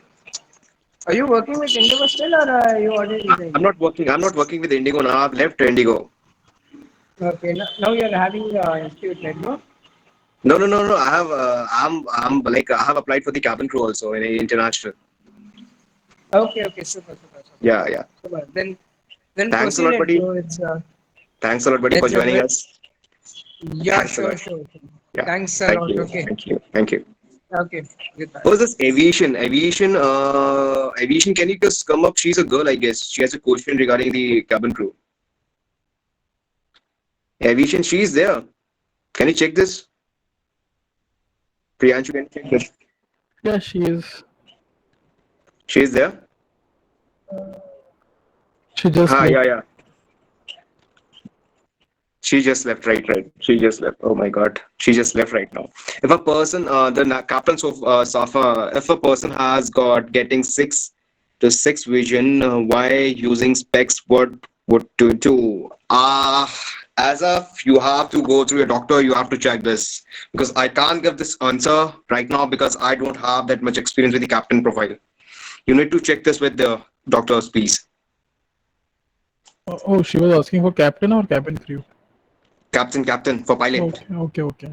are you working with Indigo still, or are you already resigned? I'm not working. I'm not working with Indigo now. I've left Indigo. Okay, now you're having institute, right? No? No, no, no, no. I have. I'm like I have applied for the cabin crew also in international. Okay, super. Yeah, yeah. Super. Then Thanks a proceed lot, it. buddy. So it's Thanks a lot, buddy, for it's a joining very, us. yeah, Thanks a sure. lot. Yeah. Thanks a Thank lot. you. Okay, Thank you. Thank you. okay. Goodbye. What was this aviation? Aviation. Can you just come up? She's a girl, I guess. She has a question regarding the cabin crew. Aviation. She's there. Can you check this? Priyanshu, can you check this? Yeah, she is. She's there. She just Ah, left. yeah. She just left, right. She just left. Oh my God, she just left right now. If a person, captains of SAFA, if a person has got getting 6 vision, why using specs? What would to do? As of you have to go through a doctor, you have to check this because I can't give this answer right now because I don't have that much experience with the captain profile. You need to check this with the doctors, please. Oh, she was asking for captain or cabin crew? Captain for pilot. Okay.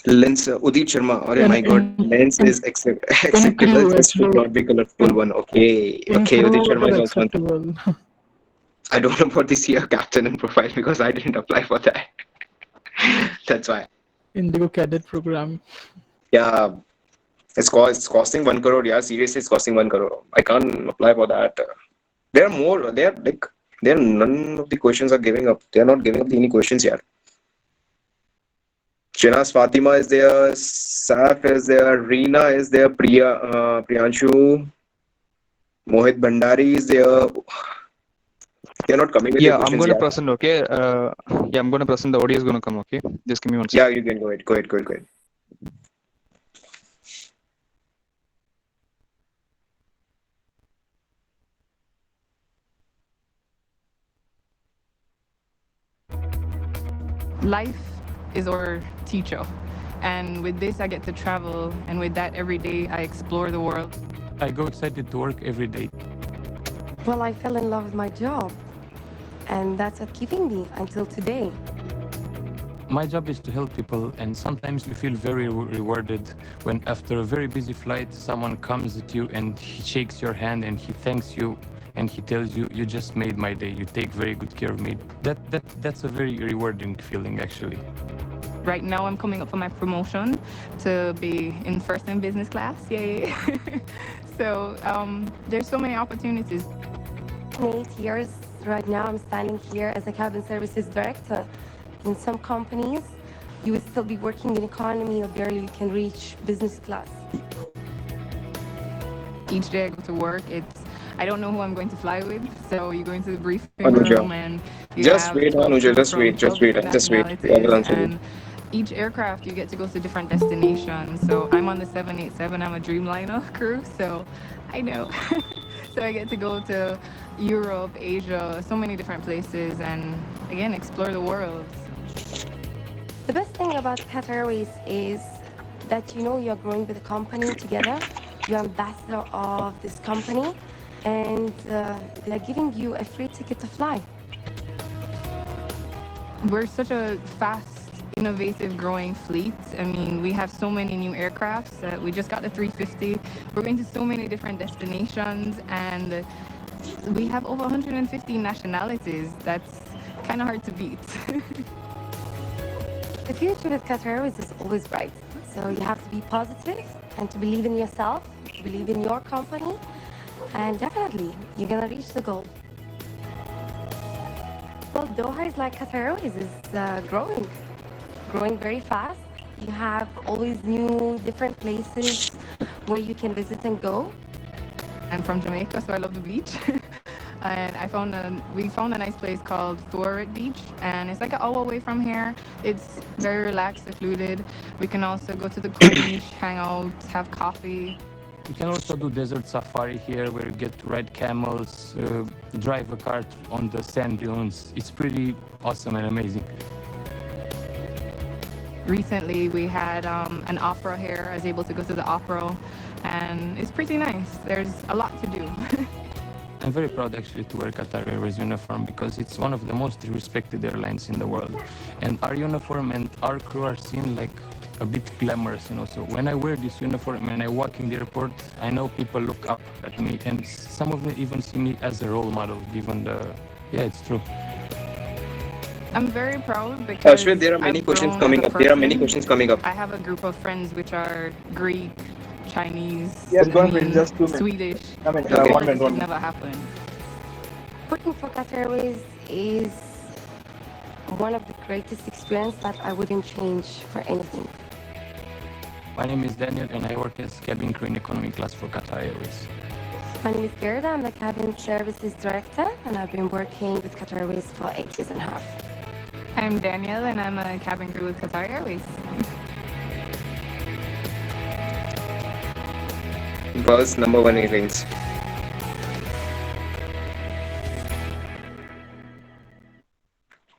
Lens, Udit Sharma. Oh my God, lens is acceptable. crew, This should not be colorful one. Okay, Udit Sharma is also one. acceptable. I don't know about this year captain and profile because I didn't apply for that. That's why. Indigo cadet program. Yeah, it's costing 1 crore. Yeah, seriously, it's costing 1 crore. I can't apply for that. There are more. There none of the questions are giving up. They are not giving up any questions yet. Shinaz Fatima is there, Saf is there, Reena is there, Priyanshu, Mohit Bhandari is there. They're not coming with Yeah, the I'm questions going to yet. present, okay? Yeah, I'm going to present. The audio is going to come, okay? Just give me 1 second. Yeah, you can go ahead. Life is our teacher. And with this, I get to travel. And with that, every day, I explore the world. I go excited to work every day. Well, I fell in love with my job, and that's what keeping me until today. My job is to help people, and sometimes you feel very rewarded when after a very busy flight, someone comes at you and he shakes your hand and he thanks you and he tells you, you just made my day, you take very good care of me. That's a very rewarding feeling, actually. Right now, I'm coming up for my promotion to be in first in business class. Yay. So there's so many opportunities. 8 years right now, I'm standing here as a cabin services director. In some companies, you will still be working in economy or barely you can reach business class. Each day I go to work, I don't know who I'm going to fly with. So you go into the briefing Anuja. room and you Just have wait, 12 Anuja, people just from wait. 12 different I will answer nationalities, you. and each aircraft you get to go to different destinations. So I'm on the 787, I'm a Dreamliner crew, so I know. So I get to go to Europe, Asia, so many different places, and again, explore the world. The best thing about Qatar Airways is that you're growing with the company together. You're ambassador of this company, and they're giving you a free ticket to fly. We're such a fast, innovative, growing fleet. I mean, we have so many new aircrafts. We just got the 350. We're going to so many different destinations, and we have over 150 nationalities. That's kind of hard to beat. The future with Qatar Airways is always bright. So you have to be positive and to believe in yourself, to believe in your company, and definitely you're gonna reach the goal. Well, Doha is like Qatar Airways is growing very fast. You have always new, different places where you can visit and go. I'm from Jamaica, so I love the beach. And we found a nice place called Thuwarit Beach, and it's like an hour away from here. It's very relaxed, secluded. We can also go to the beach, hang out, have coffee. You can also do desert safari here, where you get to ride camels, drive a cart on the sand dunes. It's pretty awesome and amazing. Recently, we had an opera here. I was able to go to the opera, and it's pretty nice. There's a lot to do. I'm very proud actually to wear Qatar Airways uniform because it's one of the most respected airlines in the world. And our uniform and our crew are seen like a bit glamorous, you know. So when I wear this uniform and I walk in the airport, I know people look up at me, and some of them even see me as a role model, given the, yeah, it's true. I'm very proud because Ashwin, there are many I've questions grown coming as a up. There are many person. questions coming up. I have a group of friends which are Greek, Chinese, Yes, go ahead, just 2 minutes. Swedish. I mean, So 1 minute, this 1 would minute. never happen. Working for Qatar Airways is one of the greatest experiences that I wouldn't change for anything. My name is Daniel, and I work as cabin crew in economy class for Qatar Airways. My name is Gerda. I'm the cabin services director, and I've been working with Qatar Airways for 8 years and a half. I'm Danielle, and I'm a cabin crew with Qatar Airways. World's #1 airlines.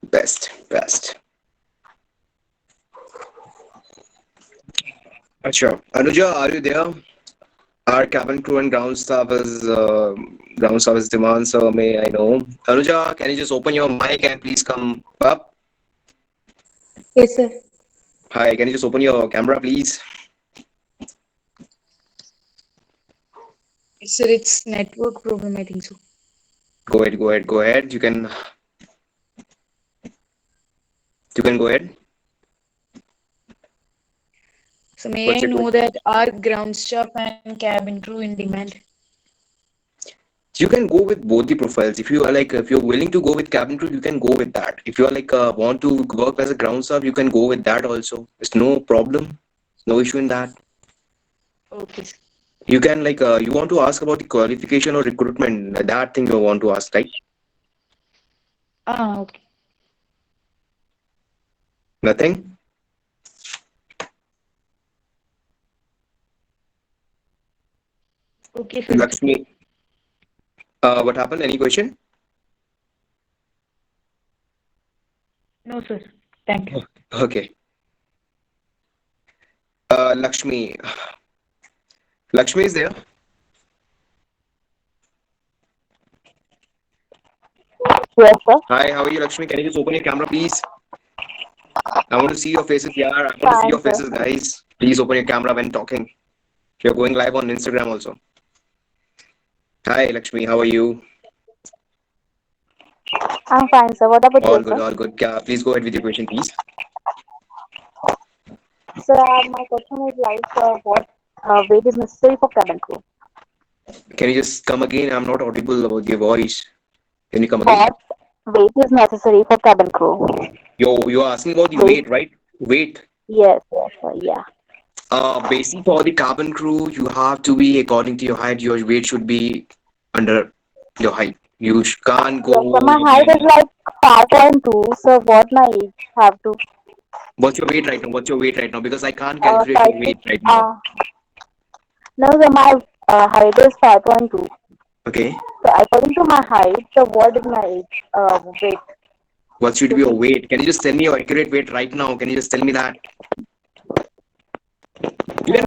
Best. Acha. Anuja, are you there? Our cabin crew and ground staff is demand, so may I know. Anuja, can you just open your mic and please come up? Yes, sir. Hi, can you just open your camera, please? Sir, it's network problem, I think so. Go ahead. You can go ahead. So may What's I your know that are ground staff and cabin crew in demand? You can go with both the profiles. If you're willing to go with cabin crew, you can go with that. If you are want to work as a ground staff, you can go with that also. It's no problem. No issue in that. Okay, sir. You can you want to ask about the qualification or recruitment, that thing you want to ask, right? Okay. Nothing? Okay, sir. Lakshmi. What happened? Any question? No, sir. Thank you. Okay. Lakshmi. Lakshmi is there? Yes, sir. Hi, how are you, Lakshmi? Can you just open your camera, please? I want to see your faces. Yeah, I want to see your faces, guys. Please open your camera when talking. You're going live on Instagram also. Hi, Lakshmi. How are you? I'm fine, sir. What about All you, good, sir? all good. Please go ahead with your question, please. Sir, my question is what weight is necessary for cabin crew? Can you just come again? I'm not audible about your voice. Can you come again? What weight is necessary for cabin crew? You're asking about the weight, right? Weight. Yes, sir. Yeah. Basically for the cabin crew, you have to be according to your height. Your weight should be under your height. You can't go. Yes, sir. My height is like 5.2. So what my age have to? What's your weight right now? What's your weight right now? Because I can't calculate your weight right now. No, sir. My height is 5.2. Okay. So according to my height, so what is my age? Weight? What should be your weight? Can you just tell me your accurate weight right now? Can you just tell me that? You can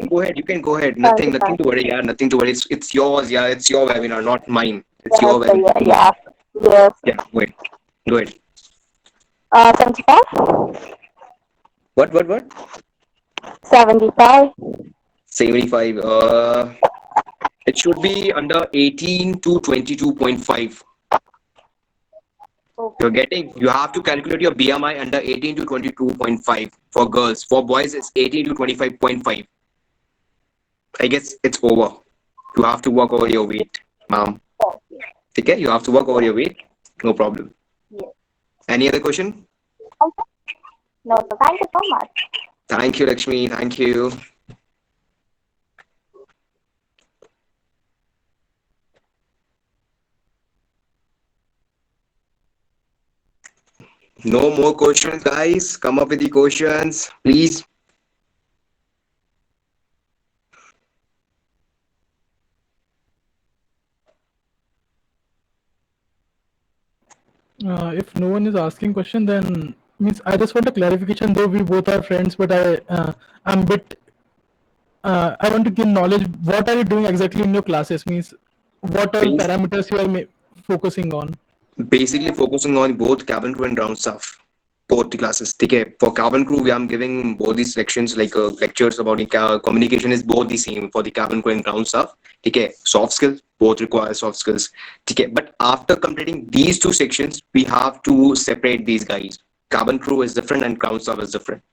go ahead. You can go ahead. Nothing to worry. Yeah, nothing to worry. It's yours. Yeah, it's your webinar, not mine. It's your Yes, sir. webinar. Yeah. Yes. Yeah. Wait. Go ahead. 75. What? 75. 75. It should be under 18 to 22.5. You have to calculate your BMI under 18 to 22.5 for girls. For boys, it's 18 to 25.5. I guess it's over. You have to work over your weight, ma'am. Okay, you have to work over your weight. No problem. Yes. Any other question? No, sir. Thank you so much. Thank you, Lakshmi. Thank you. No more questions, guys. Come up with the questions, please. If no one is asking question, then means I just want a clarification. Though we both are friends, but I'm bit. I want to gain knowledge. What are you doing exactly in your classes? Means what are parameters you are focusing on? Basically focusing on both cabin crew and ground staff. Both the classes. Okay. For cabin crew, we are giving both these sections like lectures about the communication is both the same for the cabin crew and ground staff. Okay. Soft skills, both require soft skills. Okay. But after completing these two sections, we have to separate these guys. Cabin crew is different and ground staff is different.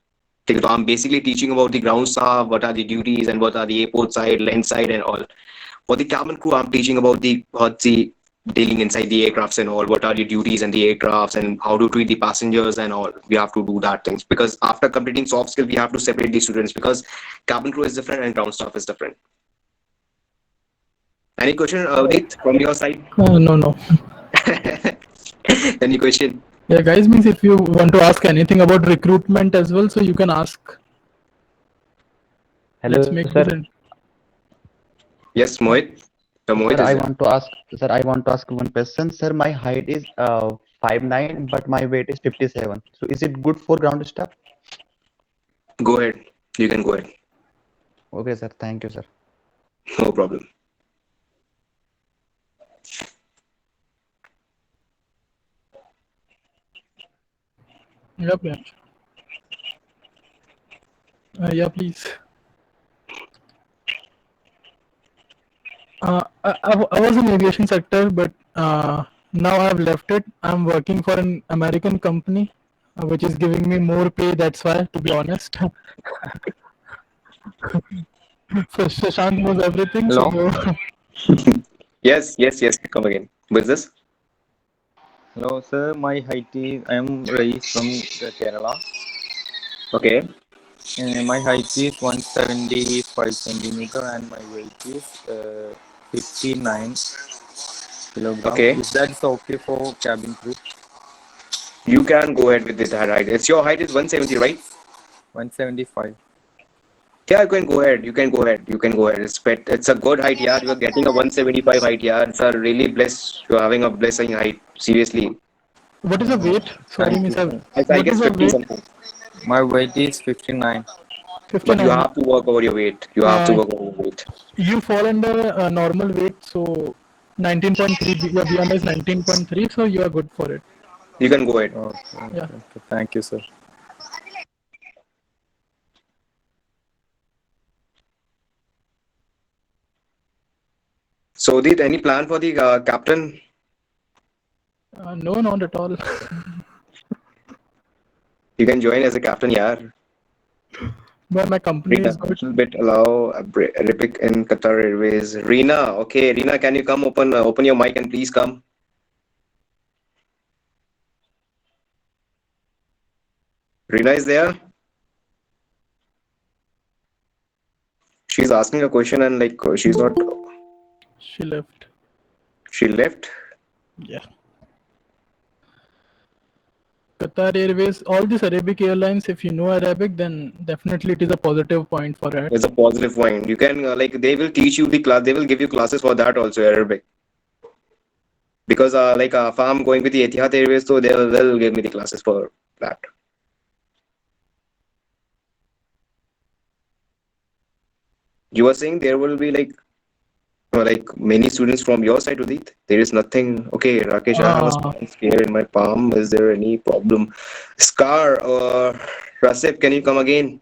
Okay. So I'm basically teaching about the ground staff, what are the duties and what are the airport side, land side and all. For the cabin crew, I'm teaching about the dealing inside the aircrafts and all, what are the duties and the aircrafts and how to treat the passengers and all. We have to do that things because after completing soft skill, we have to separate the students because cabin crew is different and ground staff is different. Any question, Udit, from your side? No. Any question? Yeah, guys, means if you want to ask anything about recruitment as well, so you can ask. Hello, Let's make sir. this. Yes, Mohit. Mohit Sir, is I there. want to ask. Sir, I want to ask one question. Sir, my height is 5'9", but my weight is 57. So is it good for ground staff? Go ahead. You can go ahead. Okay, sir. Thank you, sir. No problem. Yep. Yeah, please. I was in aviation sector, but now I've left it. I'm working for an American company, which is giving me more pay. That's why, to be honest. So Shashank knows everything. Hello? So Yes. Come again. What's this? Hello, sir. My height is I am raised from Kerala. Okay. My height is 175 centimeter and my weight is 59 kilograms. Okay. Is that okay for cabin crew? You can go ahead with this height. It's your height is 170, right? 175. Yeah, you can go ahead. It's a good height, yeah. You're getting a 175 height, yeah. It's a really blessed. You're having a blessing height. Seriously. what is the weight? Sorry, Thank Miss. you, sir. I What guess is the 50 weight? something. My weight is 59. But you 59. have to work over your weight. You fall under normal weight, so 19.3. Your BMI is 19.3, so you are good for it. You can go ahead. Okay. Yeah. Thank you, sir. So, Udit, any plan for the captain? No, not at all. You can join as a captain, yeah. But my company Rina, is good. little bit allow Arabic in Qatar Airways. Rina, okay, Rina, can you come open your mic and please come? Rina is there. She's asking a question and like she's not. She left. She left. Yeah. Qatar Airways, all these Arabic airlines, if you know Arabic, then definitely it is a positive point for it. It's a positive point. You can like they will teach you the class. They will give you classes for that also Arabic. Because if I'm going with the Etihad Airways, so they'll give me the classes for that. You were saying there will be like many students from your side, Udit? There is nothing. Okay, Rakesh, I have a small scare in my palm. Is there any problem? Scar or Rasif, can you come again?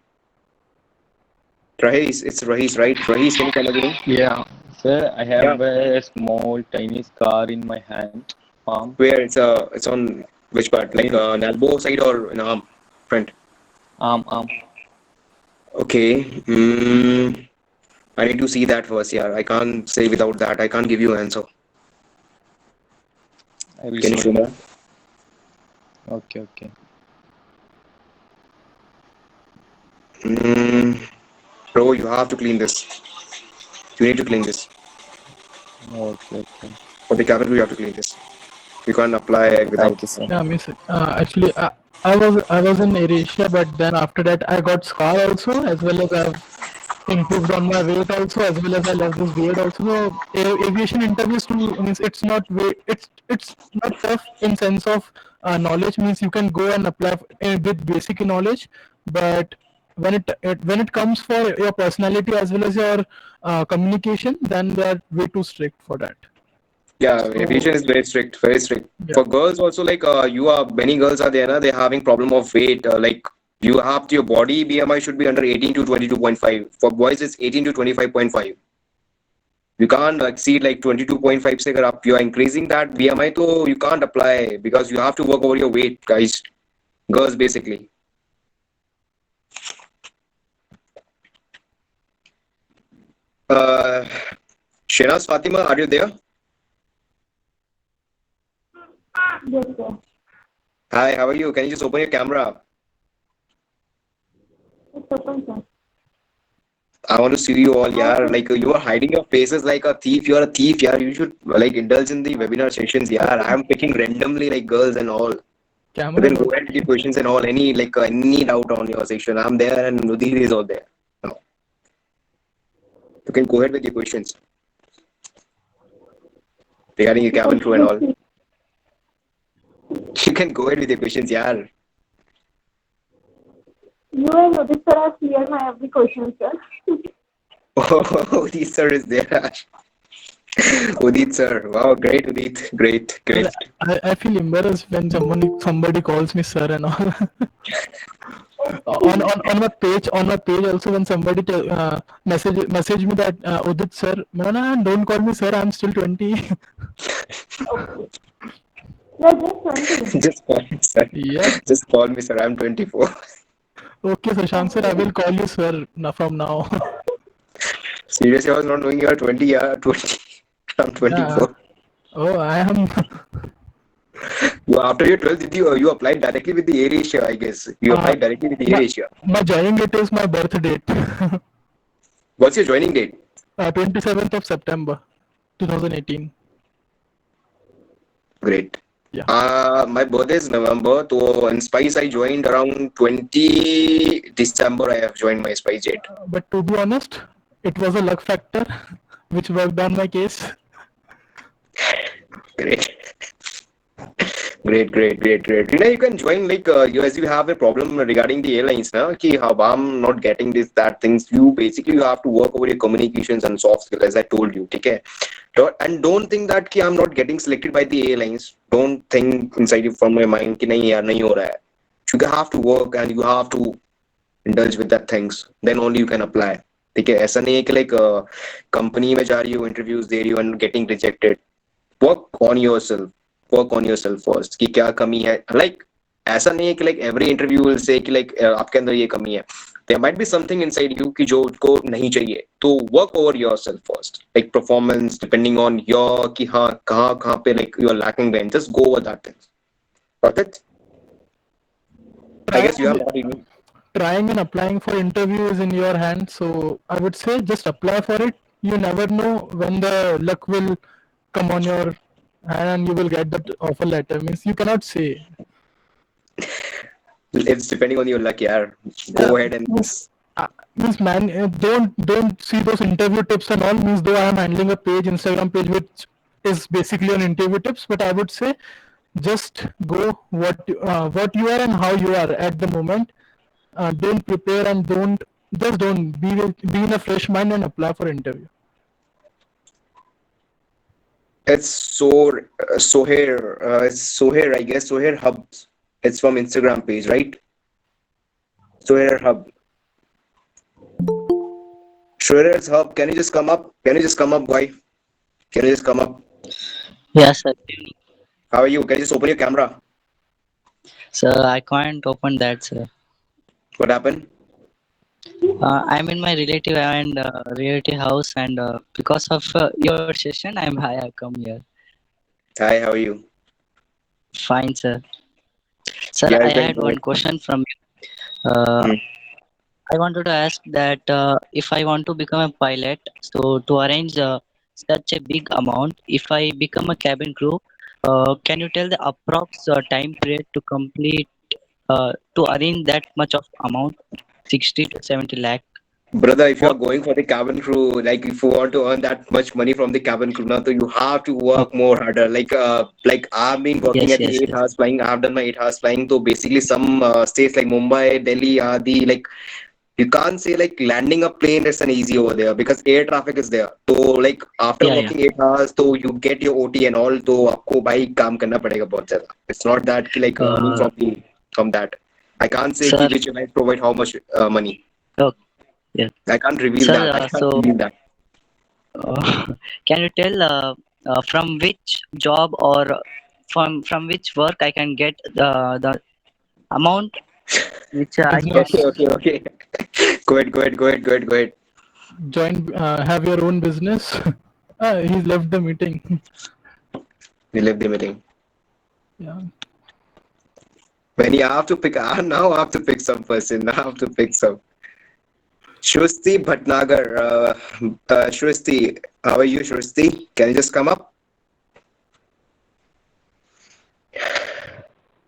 Rahis, it's Rahis, right? Rahis, can you come again? Yeah, sir. I have a small, tiny scar in my hand, palm. Where it's on which part? Like an elbow side or an arm? Front? Arm. Okay. I need to see that first, yeah. I can't say without that. I can't give you an answer. Can you show me? Okay. Bro, you have to clean this. You need to clean this. Okay. For the cabin crew, you have to clean this. You can't apply without. Thank you, sir. Yeah, miss. Actually, I was in AirAsia, but then after that I got scar also, as well as I've improved on my weight also, as well as I love this beard also. So aviation interviews too means it's not it's not tough in sense of knowledge, means you can go and apply with basic knowledge, but when it comes for your personality as well as your communication, then they are way too strict for that. Yeah, aviation is very strict, very strict. Yeah. For girls also, like many girls are there, na, they're having problem of weight. Like you have to, your body BMI should be under 18 to 22.5. For boys, it's 18 to 25.5. You can't exceed like 22.5 se agar you are increasing that BMI, so you can't apply because you have to work over your weight, guys. Girls basically. Shenaz Fatima, are you there? Yes, sir. Hi, how are you? Can you just open your camera? It's open, sir. I want to see you all, yeah. Like you are hiding your faces like a thief. You are a thief, yeah. You should like indulge in the webinar sessions, yeah. I am picking randomly like girls and all. You can go ahead with the questions and all. Any any doubt on your section, I'm there and Nudhir is all there. No. You can go ahead with your questions regarding your cabin crew and all. You can go ahead with your questions, yeah. You and Udit sir have cleared my every question, sir. Oh, Udit sir is there. Udit sir, wow, great Udit, great. I feel embarrassed when somebody calls me sir and all. on my page also, when somebody message me that Udit sir, no, don't call me sir, I'm still 20. Just call me sir. Yeah. Just call me sir, I'm 24. Okay, so Shan sir, I will call you sir from now. Seriously, I was not knowing you are 20, yeah, 20. I'm 24. Yeah. Oh, I am. After your 12th, you applied directly with the AirAsia, I guess. You applied directly with the AirAsia. My joining date is my birth date. What's your joining date? 27th of September, 2018. Great. Yeah. My birthday is November, so in Spice I joined around 20 December. I have joined my Spice date. But to be honest, it was a luck factor which worked on my case. Great. Great. You know, you can join like as you have a problem regarding the airlines, na, ki how I'm not getting that things. You have to work over your communications and soft skills, as I told you. Okay, and don't think that ki I'm not getting selected by the airlines. Don't think inside you from your mind ki nahi yaar, nahi ho raha hai. You have to work and you have to indulge with that things. Then only you can apply. ठीक है, ऐसा नहीं है कि like company में जा रही हो, इंटरव्यूज दे रही हो and getting rejected. Work on yourself first कि क्या कमी है. Like ऐसा नहीं है कि like every interview will say कि like आपके अंदर ये कमी है. There might be something inside you कि जो को नहीं चाहिए. तो work over yourself first. Like performance depending on your कि हाँ कहाँ पे like you are lacking behind. Just go over that things. Got it? I guess you have not even. Trying and applying for interview is in your hands, so I would say just apply for it. You never know when the luck will come on your hand and you will get that offer letter. Means you cannot say. It's depending on your luck, yaar. Go ahead and Means man, don't see those interview tips and all. Means though I am handling a page, Instagram page, which is basically on interview tips, but I would say just go what you are and how you are at the moment. Don't prepare and don't be in a fresh mind and apply for interview. It's Sohair, I guess Sohair Hub. It's from Instagram page, right? Sohair Hub. Sohair's Hub. Can you just come up? Boy? Can you just come up? Yes, sir. How are you? Can you just open your camera? Sir, I can't open that, sir. What happened? I'm in my relative house, and because of your session, I come here. Hi, how are you? Fine, sir. Sir, Yeah, I you can had go one ahead. question from you. I wanted to ask that if I want to become a pilot, so to arrange such a big amount, if I become a cabin crew, can you tell the approx time period to complete to arrange that much of amount, 60 to 70 lakh? Brother, if you are going for the cabin crew, like if you want to earn that much money from the cabin crew, now, so you have to work more harder. Like I've been working Yes, at the yes, 8 hours flying. I've done my 8 hours flying. So basically, some states like Mumbai, Delhi, Adi, like you can't say like landing a plane is an easy over there because air traffic is there. So like after yeah, yeah. working 8 hours, so you get your OT and all. तो आपको भाई काम करना पड़ेगा बहुत ज़्यादा. It's not that कि like earning Uh, from that. I can't say sir, कि which airline provide how much money. oh, yeah, I can't reveal sir. that. I can't So, reveal that. can you tell from which job or from which work I can get the amount which I can? Okay, okay, okay. Go ahead, go ahead, go ahead, go ahead, go ahead. Join, have your own business. He's left the meeting. We left the meeting. Yeah. When you have to pick, now I have to pick some person. Now I have to pick some. Shrusti Bhatnagar. Shrusti, how are you, Shrusti? Can you just come up?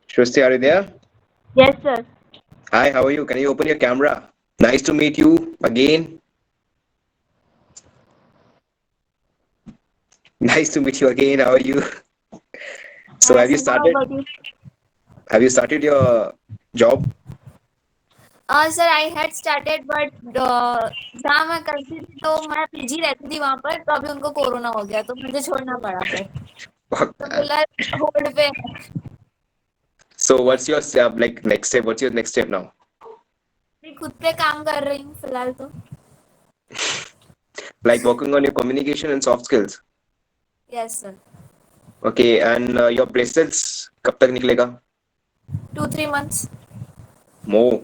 Shrusti, are you there? Yes, sir. Hi, how are you? Can you open your camera? Nice to meet you again. Nice to meet you again. How are you? So have you Sir, how started? about you? Have you started your job? Sir I had started but जहाँ मैं करती थी तो मैं PG रहती थी वहां पर, तो अभी उनको कोरोना हो गया तो मुझे छोड़ना पड़ा फिर, तो फिलहाल होल्ड पे है। So what's your step? Like next step? What's your next step now? मैं खुद पे काम कर रही हूँ फिलहाल तो। Like working on your communication and soft skills. Yes sir. Okay, and your bracelets कब तक निकलेगा? 2-3 months। More.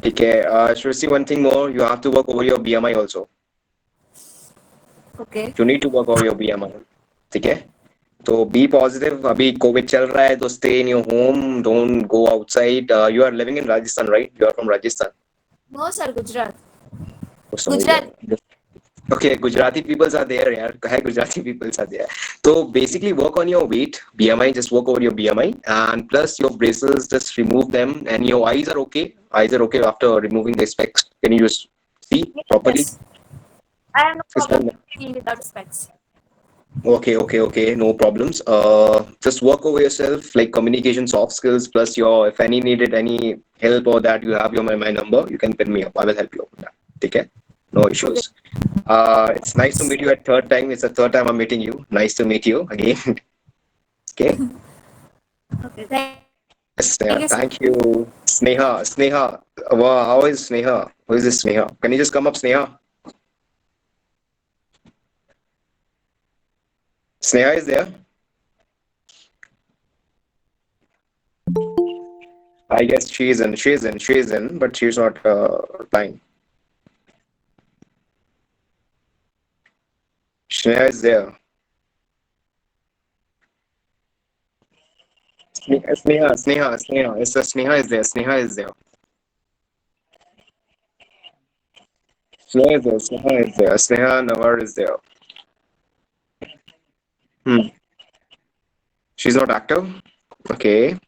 ठीक है. Shruti, one thing more. You have to work over your BMI also. Okay. You need to work over your BMI. ठीक है. तो be positive. अभी COVID चल रहा है तो stay in your home. Don't go outside. You are living in Rajasthan, right? You are from Rajasthan. No sir, Gujarat. Oh, sorry. Gujarat. Okay, Gujarati peoples are there, yaar. Hai, Gujarati peoples are there. So basically work on your weight, BMI, just work over your BMI, and plus your braces, just remove them, and your eyes are okay. Eyes are okay after removing the specs. Can you just see properly? Yes. I have no It's problem fine. seeing without specs. Okay, okay, okay, no problems. Just work over yourself, like communication, soft skills, plus your, if any needed any help or that, you have your my number, you can pin me up. I will help you out with that. Okay? No issues. It's nice to meet you at third time. It's the third time I'm meeting you. Nice to meet you again. Okay. Okay, thank Yes, you, sir. thank you. Sneha. Sneha. Wow, how is Sneha? Who is this Sneha? Can you just come up, Sneha? Sneha is there? I guess she's in, but she's not replying. Sneha is there. Sneha. It's Sneha is there. Sneha is there. Sneha is there. Sneha is there. Sneha Nawar is there. Hmm. She's not active. Okay.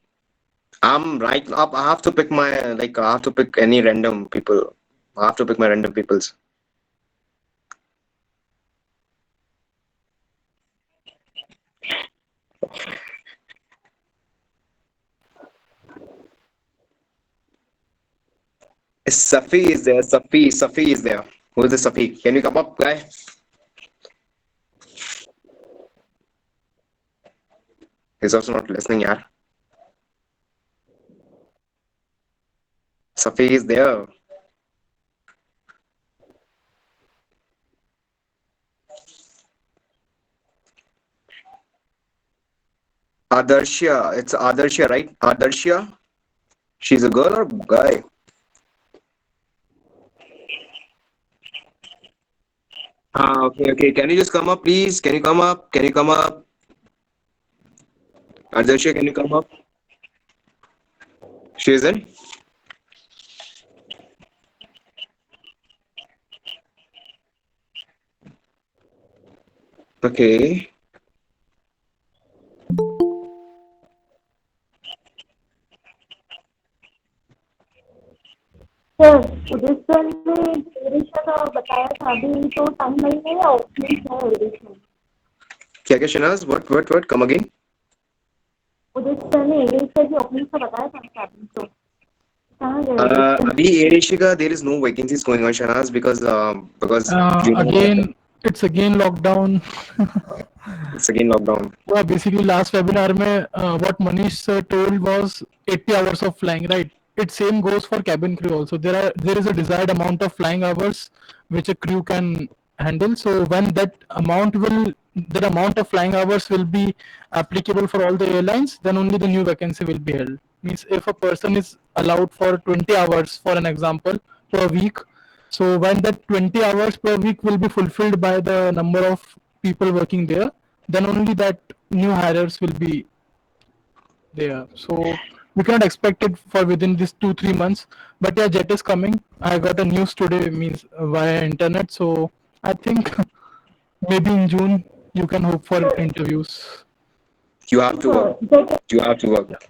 I'm right up. I have to pick my like. I have to pick any random people. I have to pick my random peoples. Safi is there. Safi is there. Who is the Safi? Can you come up, guy? He's also not listening, yaar. Safi is there. Adarshya. It's Adarshya, right? Adarshya. She's a girl or guy? Okay, okay. Can you just come up, please? Can you come up? Can you come up? Adarshya, can you come up? She isn't. Okay. Sir Udit sir ने addition का बताया था, अभी तो time नहीं है या opening है एडिशन? क्या Shahnaz? What come again? Udit sir ने एडिशन की ओपनिंग का बताया था कैबिन को, कहाँ गए? अभी एयर एशिया का there is no vacancies going on, Shanaz, because you know Again, it's again lockdown. it's again lockdown. Yeah, basically last webinar में what Manish sir told was 80 hours of flying, right? It same goes for cabin crew also. There is a desired amount of flying hours which a crew can handle. So when that amount of flying hours will be applicable for all the airlines, then only the new vacancy will be held. Means if a person is allowed for 20 hours, for an example, per week, so when that 20 hours per week will be fulfilled by the number of people working there, then only that new hires will be there. So we cannot expect it for within this 2-3 months. But yeah, jet is coming. I got a news today, means via internet. So I think maybe in June you can hope for interviews. You have to work. You have to work.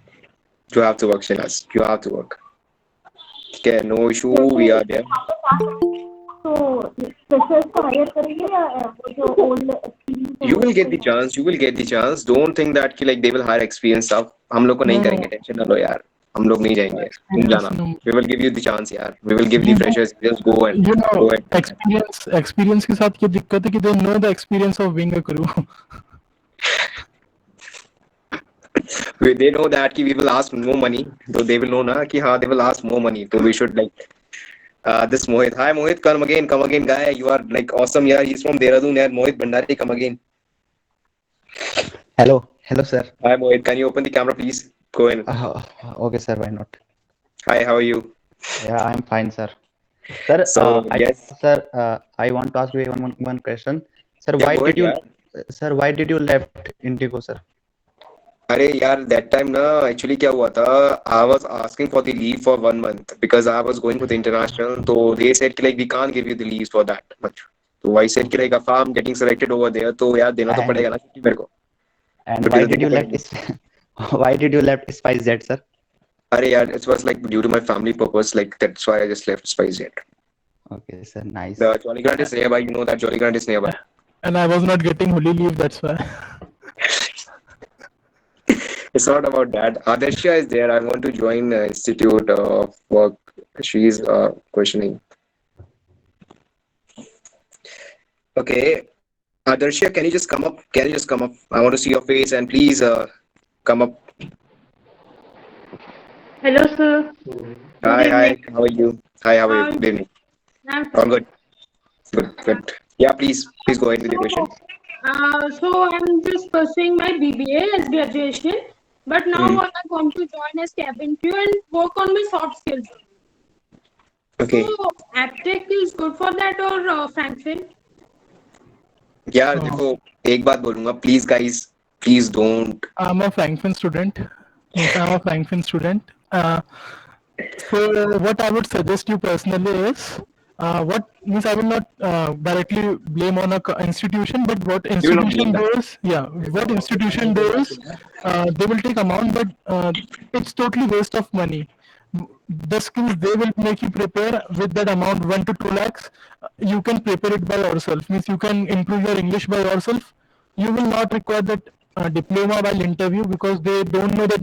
You have to work, Shanaz. You have to work. Okay, no issue. We are there. तो freshers को higher करेंगे या वो जो old experience? You will get the chance. You will get the chance. Don't think that कि like they will hire experienced staff. हम लोग को नहीं करेंगे. Tension ना लो यार. हम लोग नहीं जाएंगे. तुम जाना. We will give you the chance यार. We will give the freshers. Just go and You go know, and. experience के साथ ये दिक्कत है कि they know the experience of being a crew. They know that कि we will ask more money. So they will know ना कि हाँ they will ask more money. So we should like this Mohit. Hi Mohit, come again guy. You are like awesome यार. He's from Dehradun यार. Mohit Bhandari, come again. Hello, sir. Hi Mohit, can you open the camera please? Go in. Okay, sir. Why not? Hi, how are you? Yeah, I'm fine, sir. Sir, yes. Sir, I want to ask you one question. Sir, Yeah, why go did ahead, you, sir, why did you left Indigo, sir? अरे यार that time ना actually क्या हुआ था, I was asking for the leave for 1 month because I was going for the international. So they said कि like we can't give you the leaves for that much. So I said कि like if I'm getting selected over there तो यार देना तो पड़ेगा ना छुट्टी मेरे को. And तो why देना did you तो left? पड़ेगा. Why did you left SpiceJet, sir? अरे यार it was like due to my family purpose, like that's why I just left SpiceJet. Okay, sir. Nice. The Jolly Grant is nearby. You know that Jolly Grant is nearby. And I was not getting holy leave, that's why. It's not about that. Adarsha is there. I want to join Institute of Work. She is questioning. Okay. Adarsha, can you just come up? Can you just come up? I want to see your face and please come up. Hello, sir. Hi. How are you? Hi, how are you? Good evening. I'm All good. Good. Yeah, please go ahead with the question. So I'm just pursuing my BBA as graduation, but now I want to join as cabin crew and work on my soft skills. Okay. So Aptech is good for that or Franklin? यार देखो एक बात बोलूंगा, please guys, please don't. I'm a Franklin student. Yes, I'm a Franklin student. So what I would suggest you personally is, what means I will not directly blame on a institution, but what institution does, what institution does, they will take amount, but it's totally waste of money. The skills they will make you prepare with that amount 1 to 2 lakhs, you can prepare it by yourself. Means you can improve your English by yourself. You will not require that diploma while interview because they don't know that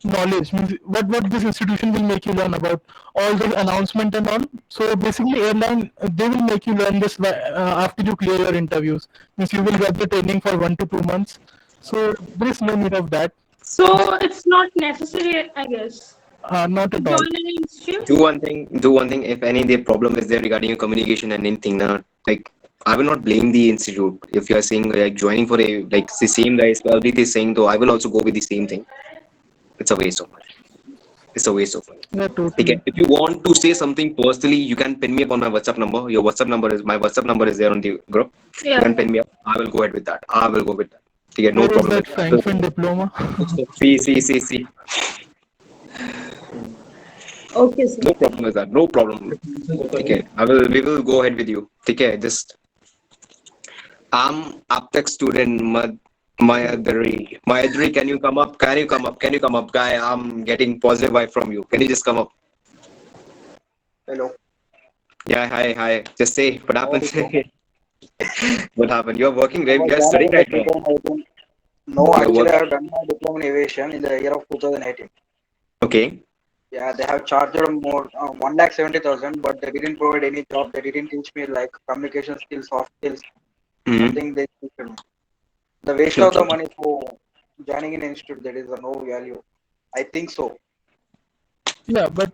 knowledge. Means what this institution will make you learn about all the announcement and all. So basically airline, they will make you learn this after you clear your interviews. Means you will get the training for 1 to 2 months. So there is no need of that. So it's not necessary, I guess. Not at all. Do one thing. If any the problem is there regarding your communication and anything, like I will not blame the institute. If you are saying like joining for a like the same guys probably they saying though, I will also go with the same thing. It's a waste of money. It's a waste of money. Yeah, totally. Okay. If you want to say something personally, you can pin me up on my WhatsApp number. My WhatsApp number is there on the group. Yeah. You can pin me up. I will go ahead with that. Okay, no Where is problem. that Franklin diploma? See. Okay, sir. No problem with that. No problem. Okay, we will go ahead with you. Okay, just I'm Aptech student Mayadri. Mayadri, can you come up? Can you come up? Guy, I'm getting positive vibe from you. Can you just come up? Hello. Yeah, hi. Just say what How are happened. you, bro? What happened? You're working, I right? was You're done studying in the right now. 2018. No, You're actually, I working. have done my diploma in aviation in the year of 2018. Okay. Yeah, they have charged more 1,70,000, but they didn't provide any job. They didn't teach me like communication skills, soft skills. Mm-hmm. Nothing they teach me. The waste of the Okay. money for joining in institute. There is a no value. I think so. Yeah, but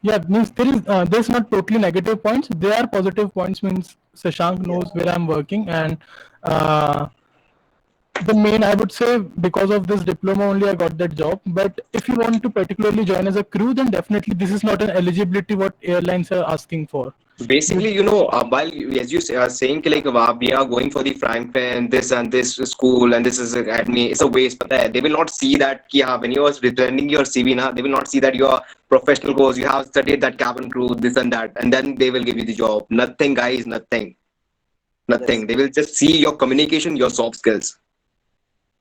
yeah, means there's not totally negative points. There are positive points. Means Shashank knows where I'm working, and uh, the main, I would say, because of this diploma only I got that job. But if you want to particularly join as a crew, then definitely this is not an eligibility what airlines are asking for. You, Basically, as you are saying, कि like we are going for the Franklin, this and this school, and this is academy, it's a waste. But they will not see that when you are representing your CV, they will not see that your professional goals, you have studied that cabin crew, this and that, and then they will give you the job. Nothing, guys, nothing. Yes. They will just see your communication, your soft skills.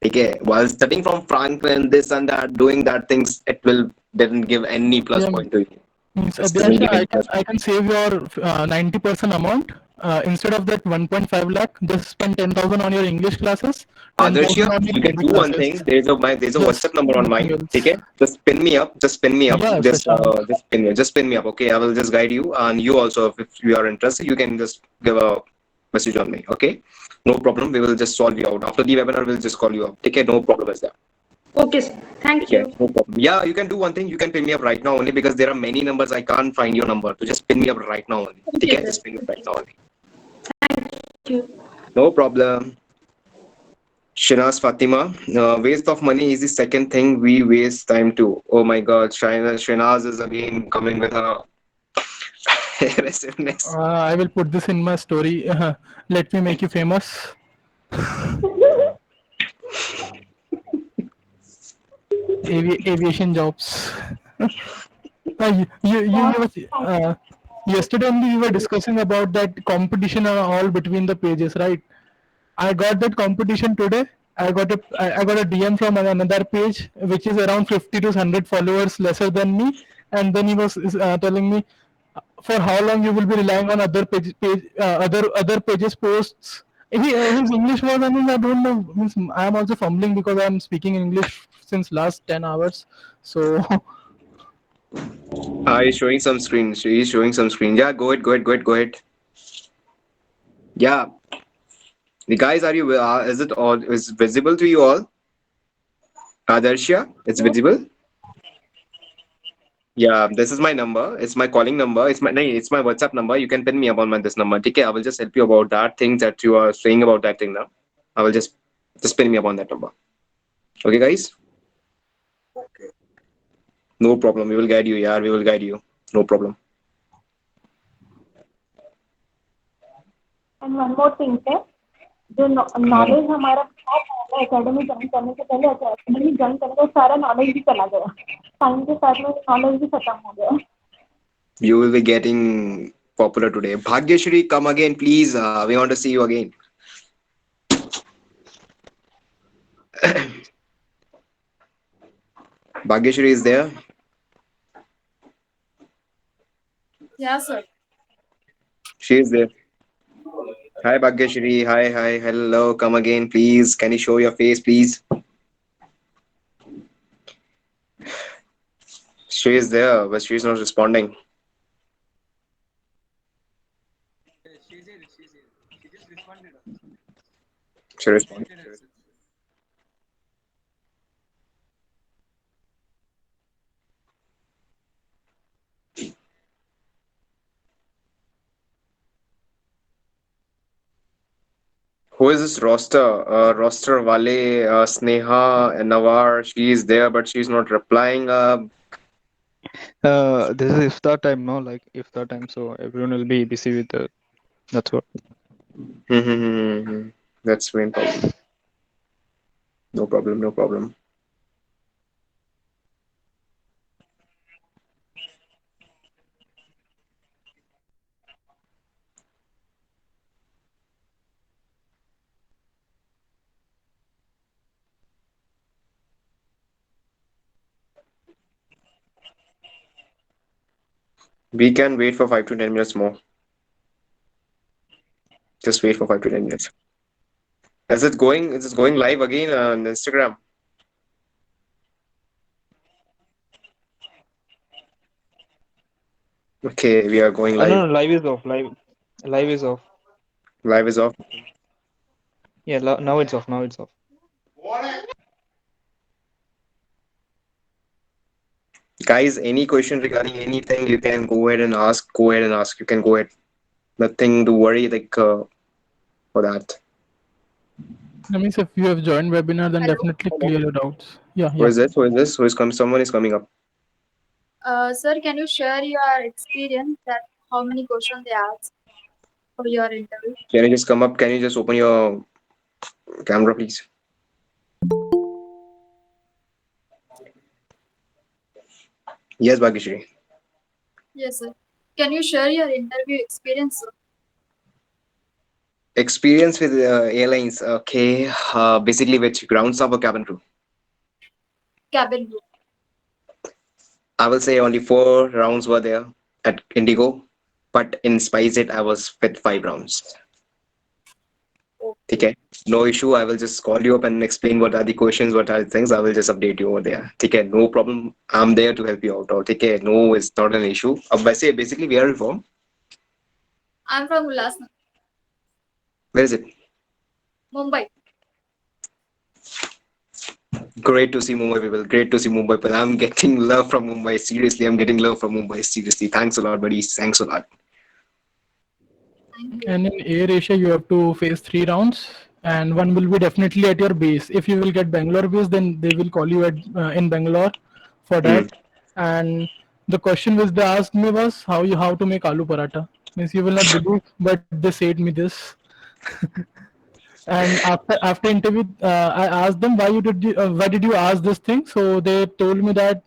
Okay, while studying from Franklin, this and that, doing that things, it will didn't give any plus yeah, point to you. means It doesn't Adhyasha, give any plus. I can save your 90% amount. Instead of that 1.5 lakh, just spend 10,000 on your English classes, 10,000 Adarshya, on your you can Hindi do one classes. thing. There's a Yes, WhatsApp number on nothing mine. else. Okay, just pin me up. Just pin me up. Yeah, Shashank. Just pin me up. Okay, I will just guide you, and you also, if you are interested, you can just give a message on me. Okay, no problem. We will just solve you out after the webinar. We'll just call you up. Okay, no problem is that. Okay, sir. Thank Okay, you. no problem. Yeah, you can do one thing. You can pin me up right now only because there are many numbers. I can't find your number. So just pin me up right now only. Thank you, Okay, sir. just pin me up right now only. Thank you. No problem. Shinaz Fatima, waste of money is the second thing we waste time to. Oh my God, Shinaz is again coming with her aggressiveness. I will put this in my story. Let me make you famous. Aviation jobs. Yesterday only we were discussing about that competition and all between the pages, right? I got that competition today. I got a DM from another page which is around 50 to 100 followers lesser than me, and then he was telling me for how long you will be relying on other pages posts. His English was, I mean, I don't know. Means I am also fumbling because I am speaking English since last 10 hours. So He's showing some screen. He's showing some screen. Yeah, go ahead. Yeah, the guys, are you? Is it all? Is visible to you all? Adarshya, it's visible. Yeah, this is my number. It's my calling number. It's my WhatsApp number. You can pin me up on this number. Okay, I will just help you about that thing that you are saying about that thing now. I will just pin me up on that number. Okay, guys. Okay. No problem. We will guide you. Yeah, we will guide you. No problem. And one more thing sir, जो knowledge हमारा academy join करने से पहले academy join करने का सारा knowledge भी चला गया, टाइम के साथ में नॉलेज भी खत्म हो गया. You will be getting popular today. Bhagyashri, come again, please. We want to see you again. Bhagyashri is there. Yeah, sir. She is there. Hi, Bhagyashri. Hi. Hello. Come again, please. Can you show your face, please? She is there, but she is not responding. She responded. Who is this roster? Roster Wale, Sneha, Nawar. She is there, but she's not replying. This is iftar time, no? Like iftar time, so everyone will be busy with the. That's what. That's main problem. No problem. No problem. We can wait for 5 to 10 minutes more. Just wait for 5 to 10 minutes. Is it going? Is it going live again on Instagram? Okay, we are going No, live. no, live is off. Live is off. Live is off. Yeah, now it's off. Now it's off. Guys, any question regarding anything, you can go ahead and ask. Go ahead and ask. You can go ahead. Nothing to worry for that. That means if you have joined webinar, then Hello? definitely clear your doubts. Yeah, Who yeah. is this? Who is this? Who is coming? Someone is coming up. Sir, can you share your experience that how many questions they asked for your interview? Can you just come up? Can you just open your camera, please? Yes, Bhagishri. Yes, sir. Can you share your interview experience, sir? Experience with airlines. Okay. Basically, which ground staff or cabin crew? Cabin crew. I will say only 4 rounds were there at Indigo, but in SpiceJet I was with 5 rounds. Okay. No issue. I will just call you up and explain what are the questions, what are the things. I will just update you over there. Okay. No problem. I'm there to help you out. Okay. No, it's not an issue. Basically, where are you from? I'm from Ulhasnagar, Where is it? Mumbai. Great to see Mumbai people. Great to see Mumbai people. I'm getting love from Mumbai. Seriously, I'm getting love from Mumbai. Seriously. Thanks a lot, buddy. Thanks a lot. And in Air Asia, you have to face 3 rounds, and one will be definitely at your base. If you will get Bangalore base, then they will call you at in Bangalore for that. And the question which they asked me was how to make aloo paratha. Means you will not believe, but they said me this. And after interview, I asked them why did you ask this thing? So they told me that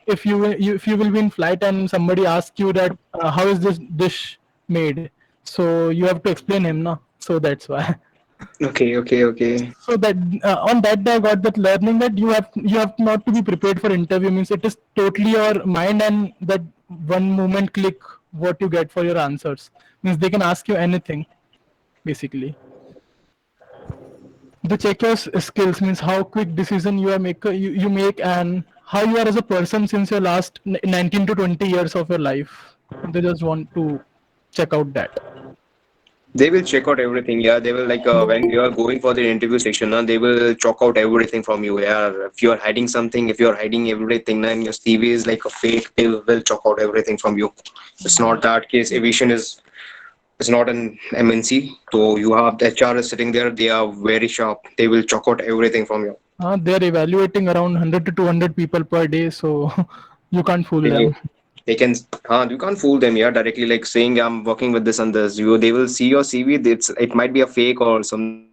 if you will be in flight and somebody asks you that how is this dish made, so you have to explain him, no? So that's why. Okay. So that on that day I got that learning that you have not to be prepared for interview. Means it is totally your mind and that one moment click what you get for your answers. Means they can ask you anything, basically. The check your skills means how quick decision you make and how you are as a person since your last 19 to 20 years of your life. They just want to check out that. They will check out everything. Yeah, they will when you are going for the interview section, they will chalk out everything from you. Yeah, if you are hiding something, if you are hiding everything, then your CV is like a fake. They will chalk out everything from you. It's not that case. Aviation is not an MNC, so you have the HR is sitting there. They are very sharp. They will chalk out everything from you. They're evaluating around 100 to 200 people per day, so you can't fool them. They can, you can't fool them. Yeah, directly like saying I'm working with this and this. They will see your CV. It might be a fake or some.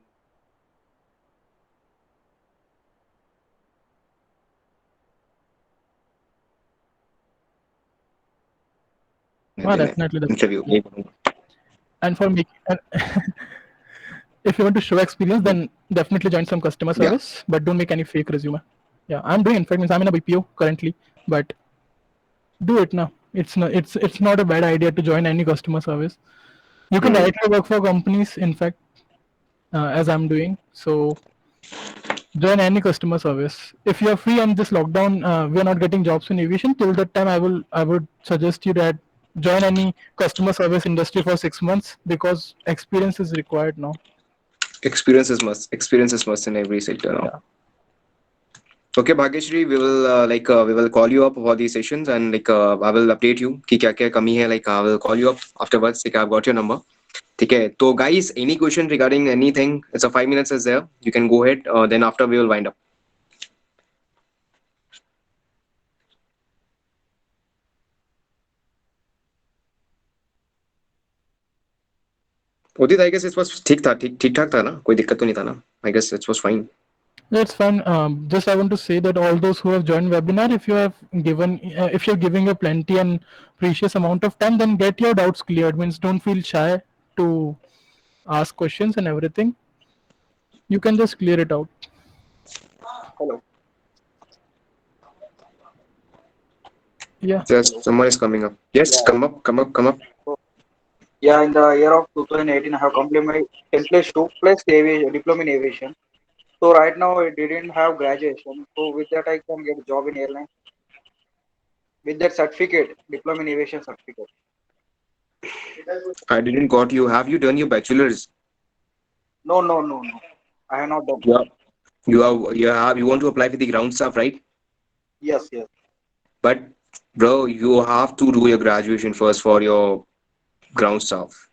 Definitely. Interview. And for me, if you want to show experience, then definitely join some customer service, but don't make any fake resume. Yeah, I'm doing. In fact, means I'm in a BPO currently, but do it now. It's not a bad idea to join any customer service. You can directly work for companies. In fact, as I'm doing, so join any customer service. If you are free on this lockdown, we are not getting jobs in aviation. Till that time, I would suggest you that join any customer service industry for 6 months because experience is required now. Experience is must in every sector now. Yeah. Okay, Bhageshri, we will call you up for these sessions and I will update you कि क्या क्या कमी है. I will call you up afterwards. I've got your number. Okay. So guys, any question regarding anything? It's a 5 minutes is there. You can go ahead. Then after we will wind up. Udit, I guess it was ठीक ठाक था ना, कोई दिक्कत तो नहीं था ना. I guess it was fine. That's fine. Just I want to say that all those who have joined webinar, if you're giving a plenty and precious amount of time, then get your doubts cleared. Means don't feel shy to ask questions and everything. You can just clear it out. Hello. Yeah. Just someone is coming up. Yes, Yeah. come up, come up, come up. So, yeah, in the year of 2018, I have completed my 10 plus 2 plus aviation, diploma in aviation. So right now I didn't have graduation. So with that I can get a job in airline with that certificate, diploma in aviation certificate. I didn't got you. Have you done your bachelor's? No, no, no, no. I have not done. Yeah. You want to apply for the ground staff, right? Yes, yes. But bro, you have to do your graduation first for your ground staff.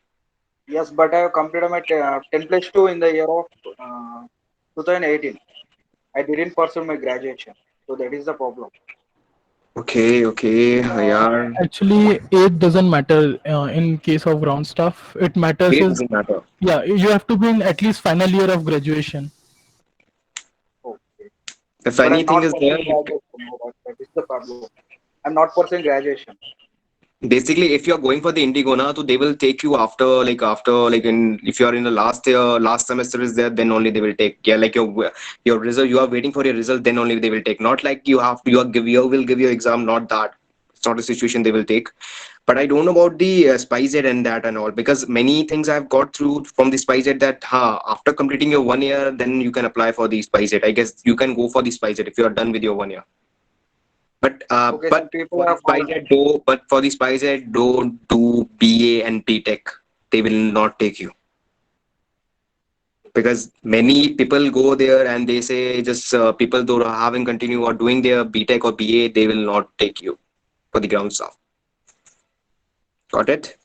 Yes, but I have completed my 10 plus 2 in the year of 2018. I didn't pursue my graduation. So that is the problem. Okay, okay, yeah. Actually, age doesn't matter in case of ground stuff. It matters It is, doesn't matter. yeah, you have to be in at least final year of graduation. Okay. If But I'm anything not is there, pursuing graduation. No, that is the problem. I'm not pursuing graduation. basically if you're going for the Indigo na, so they will take you after in if you're in the last year, last semester is there, then only they will take. Yeah, like your result, you are waiting for your result, then only they will take. Not like you have to, you will give your exam, not that. It's not a situation they will take. But I don't know about the SpiceJet and that and all, because many things I've got through from the SpiceJet that after completing your 1 year, then you can apply for the SpiceJet. I guess you can go for the SpiceJet if you are done with your 1 year. Okay, some But people for the have called. SpiceJet, do but for the SpiceJet, don't do BA and BTech. They will not take you, because many people go there and they say just people who are having continue or doing their BTech or BA, they will not take you for the ground staff. Got it?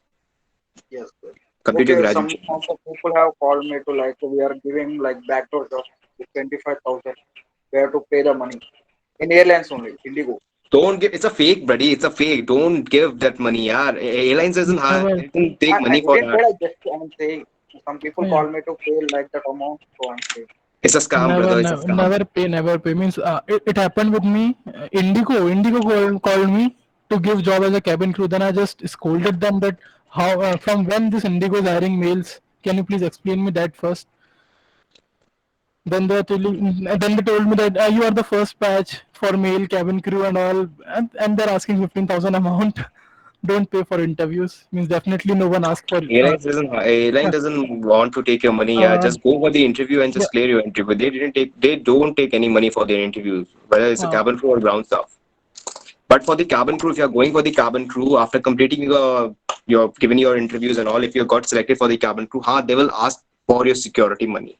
Yes, sir. Complete your Okay, some graduation. people have called me to like we are giving like backdoor job with 25,000. We have to pay the money in airlines only, Indigo. Don't give. It's a fake, buddy. It's a fake. Don't give that money. Yeah, airlines Never. doesn't take I money for didn't that. pay. I just I'm saying some people Yeah. call me to pay like that amount. So I'm saying. It's a scam, Never, brother. It's a never, scam. never pay. Means it happened with me. Indigo called me to give job as a cabin crew. Then I just scolded them that how from when this Indigo is hiring males. Can you please explain me that first? Then then they told me that you are the first batch for male cabin crew and all, and they're asking 15,000 amount. Don't pay for interviews. Means definitely no one asked for. Airline doesn't want to take your money. Yeah, Uh, just go for the interview and yeah, just clear your interview. They don't take any money for their interviews, whether it's a uh, cabin crew or ground staff. But for the cabin crew, if you're going for the cabin crew after completing your given your interviews and all, if you got selected for the cabin crew, they will ask for your security money.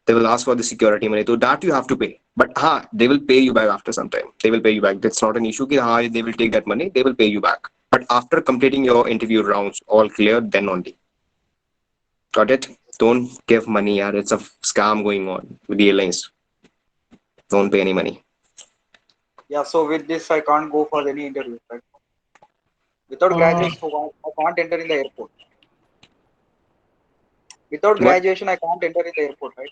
They will ask for the security money. So that you have to pay. But they will pay you back after some time. They will pay you back. That's not an issue. They will take that money. They will pay you back. But after completing your interview rounds, all clear, then only. Got it? Don't give money. Yeah, it's a scam going on with the airlines. Don't pay any money. Yeah. So with this, I can't go for any interview. Right? Without graduation, so I can't enter in the airport. Without What? graduation, I can't enter in the airport, right?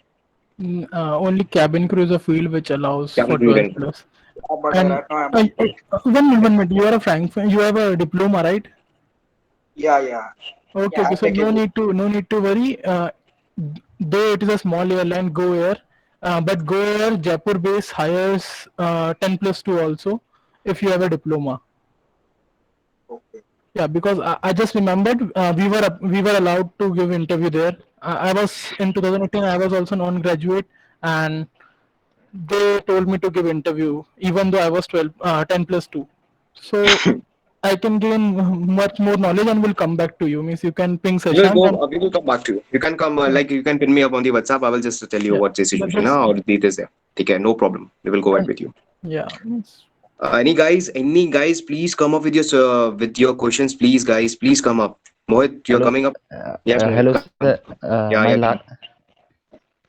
only cabin crew is a field which allows Cabin for crew 12 then. plus. Yeah, but And right now I'm. one minute, you are a Frank, you have a diploma, right? Yeah, yeah. Okay, Yeah, okay. I'm So taking it. no need to worry. Though it is a small airline, Go Air, but Go Air Jaipur base hires 10 plus 2 also if you have a diploma. Okay. Yeah, because I just remembered we were allowed to give interview there. I was in 2018. I was also non-graduate, and they told me to give interview even though I was 10 plus 2. So I can gain much more knowledge and will come back to you. Means you can ping We will Sashank go. and We will come back to you. You can come. Like you can pin me up on the WhatsApp. I will just tell you yeah, what's the situation that's now or the details there. Okay, no problem. We will go ahead with you. yeah. Any guys, please come up with your questions, please, guys. Please come up. Mohit, you're Hello. coming up. Yes, Mohit. Hello, Come. sir. Yeah, My come.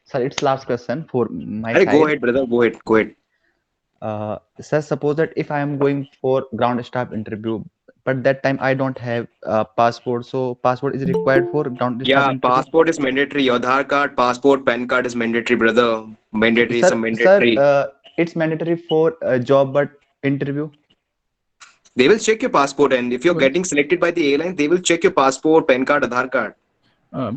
sir, it's last question for my Hey, go side. ahead, brother. Go ahead. Go ahead. Sir, suppose that if I am going for ground staff interview, but that time I don't have passport, so passport is required for ground staff Yeah, interview. passport is mandatory. Aadhaar card, passport, PAN card is mandatory, brother. Mandatory. It's a Sir, mandatory. it's mandatory for a job, but interview. They will check your passport, and if you're getting selected by the airline, they will check your passport, PAN card, Aadhaar card.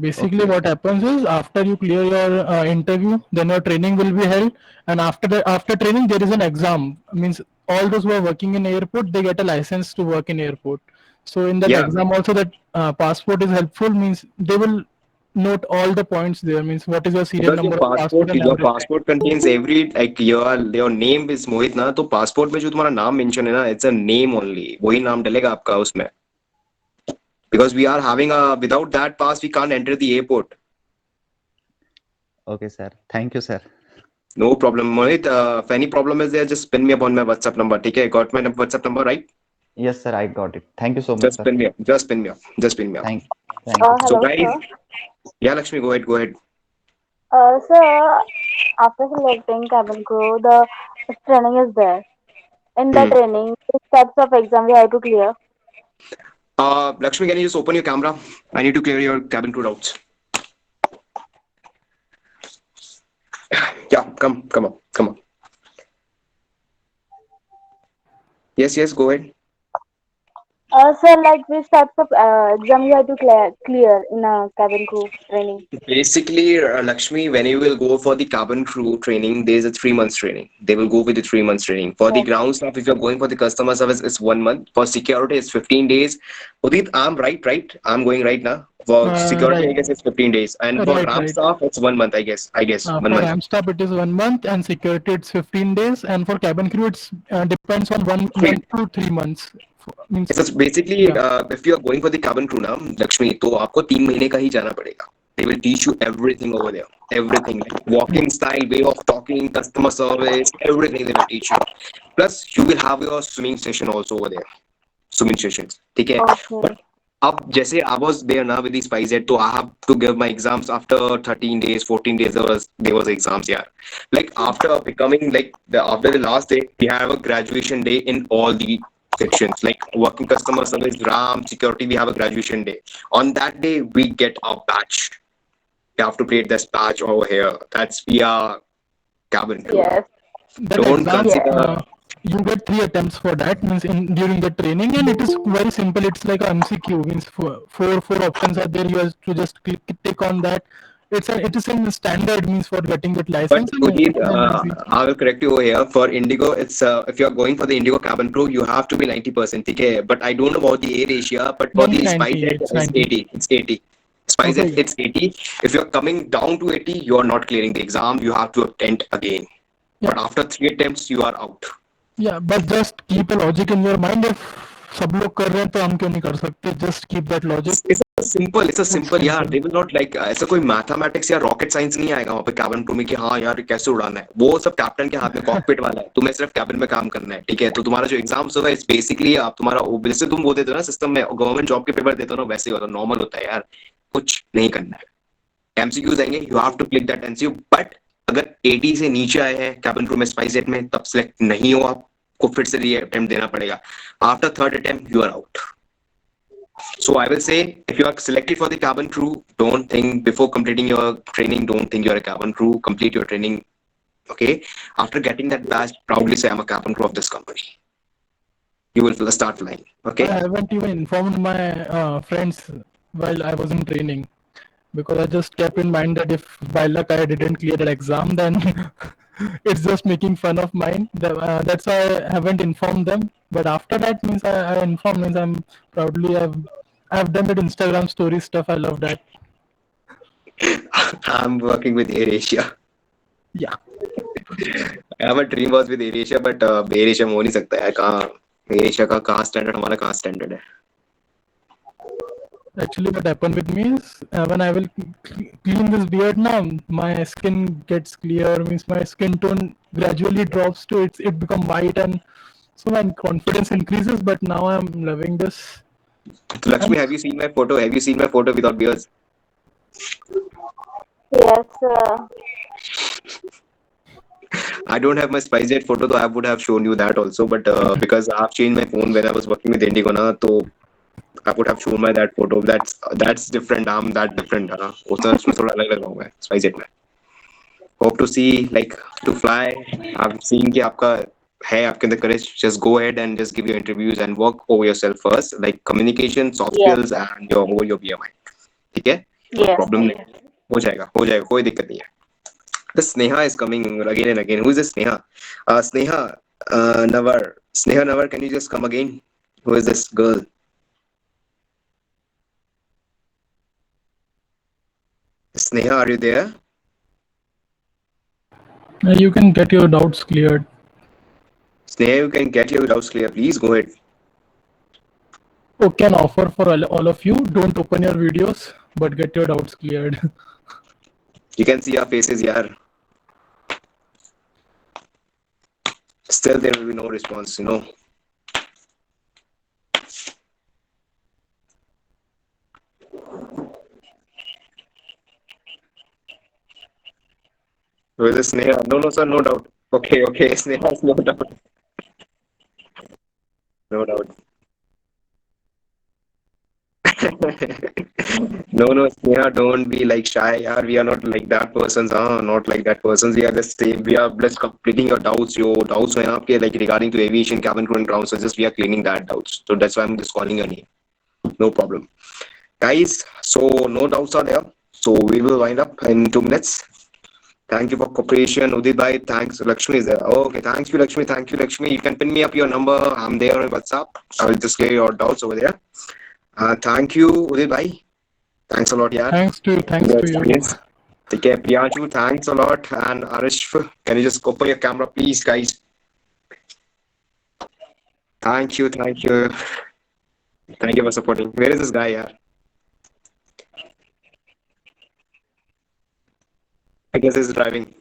Basically, what happens is after you clear your interview, then your training will be held, and after training there is an exam. Means all those who are working in airport, they get a license to work in airport. So in that Yeah. exam also, that passport is helpful, means they will note all the points there, means what is your serial Because number of passport and your everything. passport contains every like your name is Mohit ना, तो passport में जो तुम्हारा नाम mention है ना, it's a name only, वही नाम डलेगा आपका उसमें. Because we are having without that pass we can't enter the airport. Okay, sir. Thank you, sir. No problem, Mohit. If any problem is there, just pin me up on my WhatsApp number. Okay, got my WhatsApp number, right? Yes, sir. I got it. Thank you so much, Just sir. pin me up. Just pin me up. Just pin me up. Thank you. So Hello, guys, sir. yeah, Lakshmi, go ahead. Go ahead. Sir, after selecting cabin crew, the training is there. In the Hmm. training, which types of exam we have to clear? Lakshmi, can you just open your camera? I need to clear your cabin crew doubts. Yeah, come on. Yes, go ahead. Sir, like which types of exam you have to clear in a cabin crew training? Basically, Lakshmi, when you will go for the cabin crew training, there's a 3 months training. They will go with the 3 months training. For the ground staff, if you're going for the customer service, it's 1 month. For security, it's 15 days. Udit, I'm right? I'm going right now. For security, I Right. guess it's 15 days. And for Right, ramp right. staff, it's 1 month, I guess. 1 For month. ramp staff, it is 1 month, and security, it's 15 days, and for cabin crew, it's depends on 1 month to 3 months. Means So basically, if you are going for the cabin crew now, Lakshmi, तो आपको 3 महीने का ही जाना पड़ेगा. They will teach you everything over there. Everything, like walking style, way of talking, customer service, everything they will teach you. Plus, you will have your swimming session also over there. Swimming sessions, ठीक है? But अब जैसे I was there now with the SpiceJet, तो I have to give my exams after 13 days, 14 days. There was exams, yeah. Like after becoming after the last day, we have a graduation day in all the sections, like working customer service, RAM, security, we have a graduation day. On that day, we get our badge. You have to create this badge over here. That's via cabin crew. Yes. that Don't exam, consider. you get 3 attempts for that, means during the training, and it is very simple. It's like a MCQ, means four options are there. You have to just tick on that. It is in standard, means for getting that But license. Udit, I will correct you over here. For Indigo, it's if you are going for the Indigo cabin crew, you have to be 90%. Okay? But I don't know about the Air Asia, but for the 90, SpiceJet, it's it's 90. 80. It's 80. SpiceJet, Okay. it's 80. If you're coming down to 80, you are not clearing the exam. You have to attempt again. But after 3 attempts, you are out. Yeah, but just keep a logic in your mind. If सब लोग कर रहे हैं तो हम क्यों नहीं कर सकते? Just keep that logic. It's a simple यार. They will not like ऐसा कोई मैथमेटिक्स या रॉकेट साइंस नहीं आएगा वहाँ पे cabin crew में कि हाँ यार कैसे उड़ाना है. वो सब कैप्टन के हाथ में कॉकपिट वाला है. तुम्हें सिर्फ कैबिन में काम करना है, ठीक है? तो तुम्हारा जो एग्जाम्स होगा इट्स बेसिकली आप तुम्हारा जैसे तुम वो देते हो ना सिस्टम में गवर्नमेंट जॉब के पेपर देते हो ना, वैसे ही होता है. नॉर्मल होता है यार. कुछ नहीं करना है. MCQs आएंगे, you have to click that MCQ. But अगर 80 से नीचे आए हैं कैबिन क्रू में SpiceJet में, तब सिलेक्ट नहीं हो, आपको फिर से री अटेम्प्ट देना पड़ेगा. After third attempt you are out. So I will say, if you are selected for the cabin crew, don't think before completing your training, don't think you're a cabin crew. Complete your training, okay? After getting that badge, proudly say I'm a cabin crew of this company. You will start flying, okay? I haven't even informed my friends while I was in training, because I just kept in mind that if by luck I didn't clear that exam, then it's just making fun of mine. That's why I haven't informed them. But after that, means I informed, means I'm proudly I've done that Instagram story stuff. I love that. I'm working with AirAsia. Yeah. I have a dream was with AirAsia, but AirAsia में हो नहीं सकता है. कहाँ AirAsia का कहाँ standard, हमारा कहाँ स्टैंडर्ड है? Actually, what happened with me is when I will clean this beard now, my skin gets clear. Means my skin tone gradually drops to it become white, and so my confidence increases. But now I'm loving this. So Lakshmi, have you seen my photo? Have you seen my photo without beards? Yes. I don't have my SpiceJet photo, so I would have shown you that also. But because I have changed my phone when I was working with Indigo, na, so I would have shown my that photo. That's different. I'm that different. उसमें थोड़ा अलग लग रहा हूँ मैं SpiceJet में. Hope to see, like, to fly. I've seen कि आपका है आपके अंदर courage. Just go ahead and just give your interviews and work over yourself first, like communication, soft skills, and your BMI. ठीक है? Problem नहीं. हो जाएगा कोई दिक्कत नहीं है. The Sneha is coming again and again. Who is this Sneha? Sneha, Navar. Sneha Navar, can you just come again? Who is this girl? Sneha, are you there? You can get your doubts cleared. Sneha, you can get your doubts clear. Please go ahead. Okay, an offer for all of you. Don't open your videos, but get your doubts cleared. You can see our faces, yeah. Still, there will be no response, you know. With the Sneha. No, sir, no doubt. Okay, Sneha, no doubt. No doubt. No, Sneha, don't be like shy, yaar. We are not like that persons, not like that persons. We are just completing your doubts. Your doubts when aapke like regarding to aviation, cabin crew and ground services, we are cleaning that doubts. So that's why I'm just calling your name. No problem. Guys, so no doubts are there. So we will wind up in 2 minutes. Thank you for cooperation, Udit bhai. Thanks. Lakshmi is there. Okay, thank you, Lakshmi. You can pin me up your number. I'm there on WhatsApp. I will just clear your doubts over there. Thank you, Udit bhai. Thanks a lot, yaar. Thanks to you. Yes. Take care, Priyanshu. Thanks a lot. And Arish, can you just open your camera, please, guys? Thank you. Thank you for supporting. Where is this guy, yaar? I guess he's driving.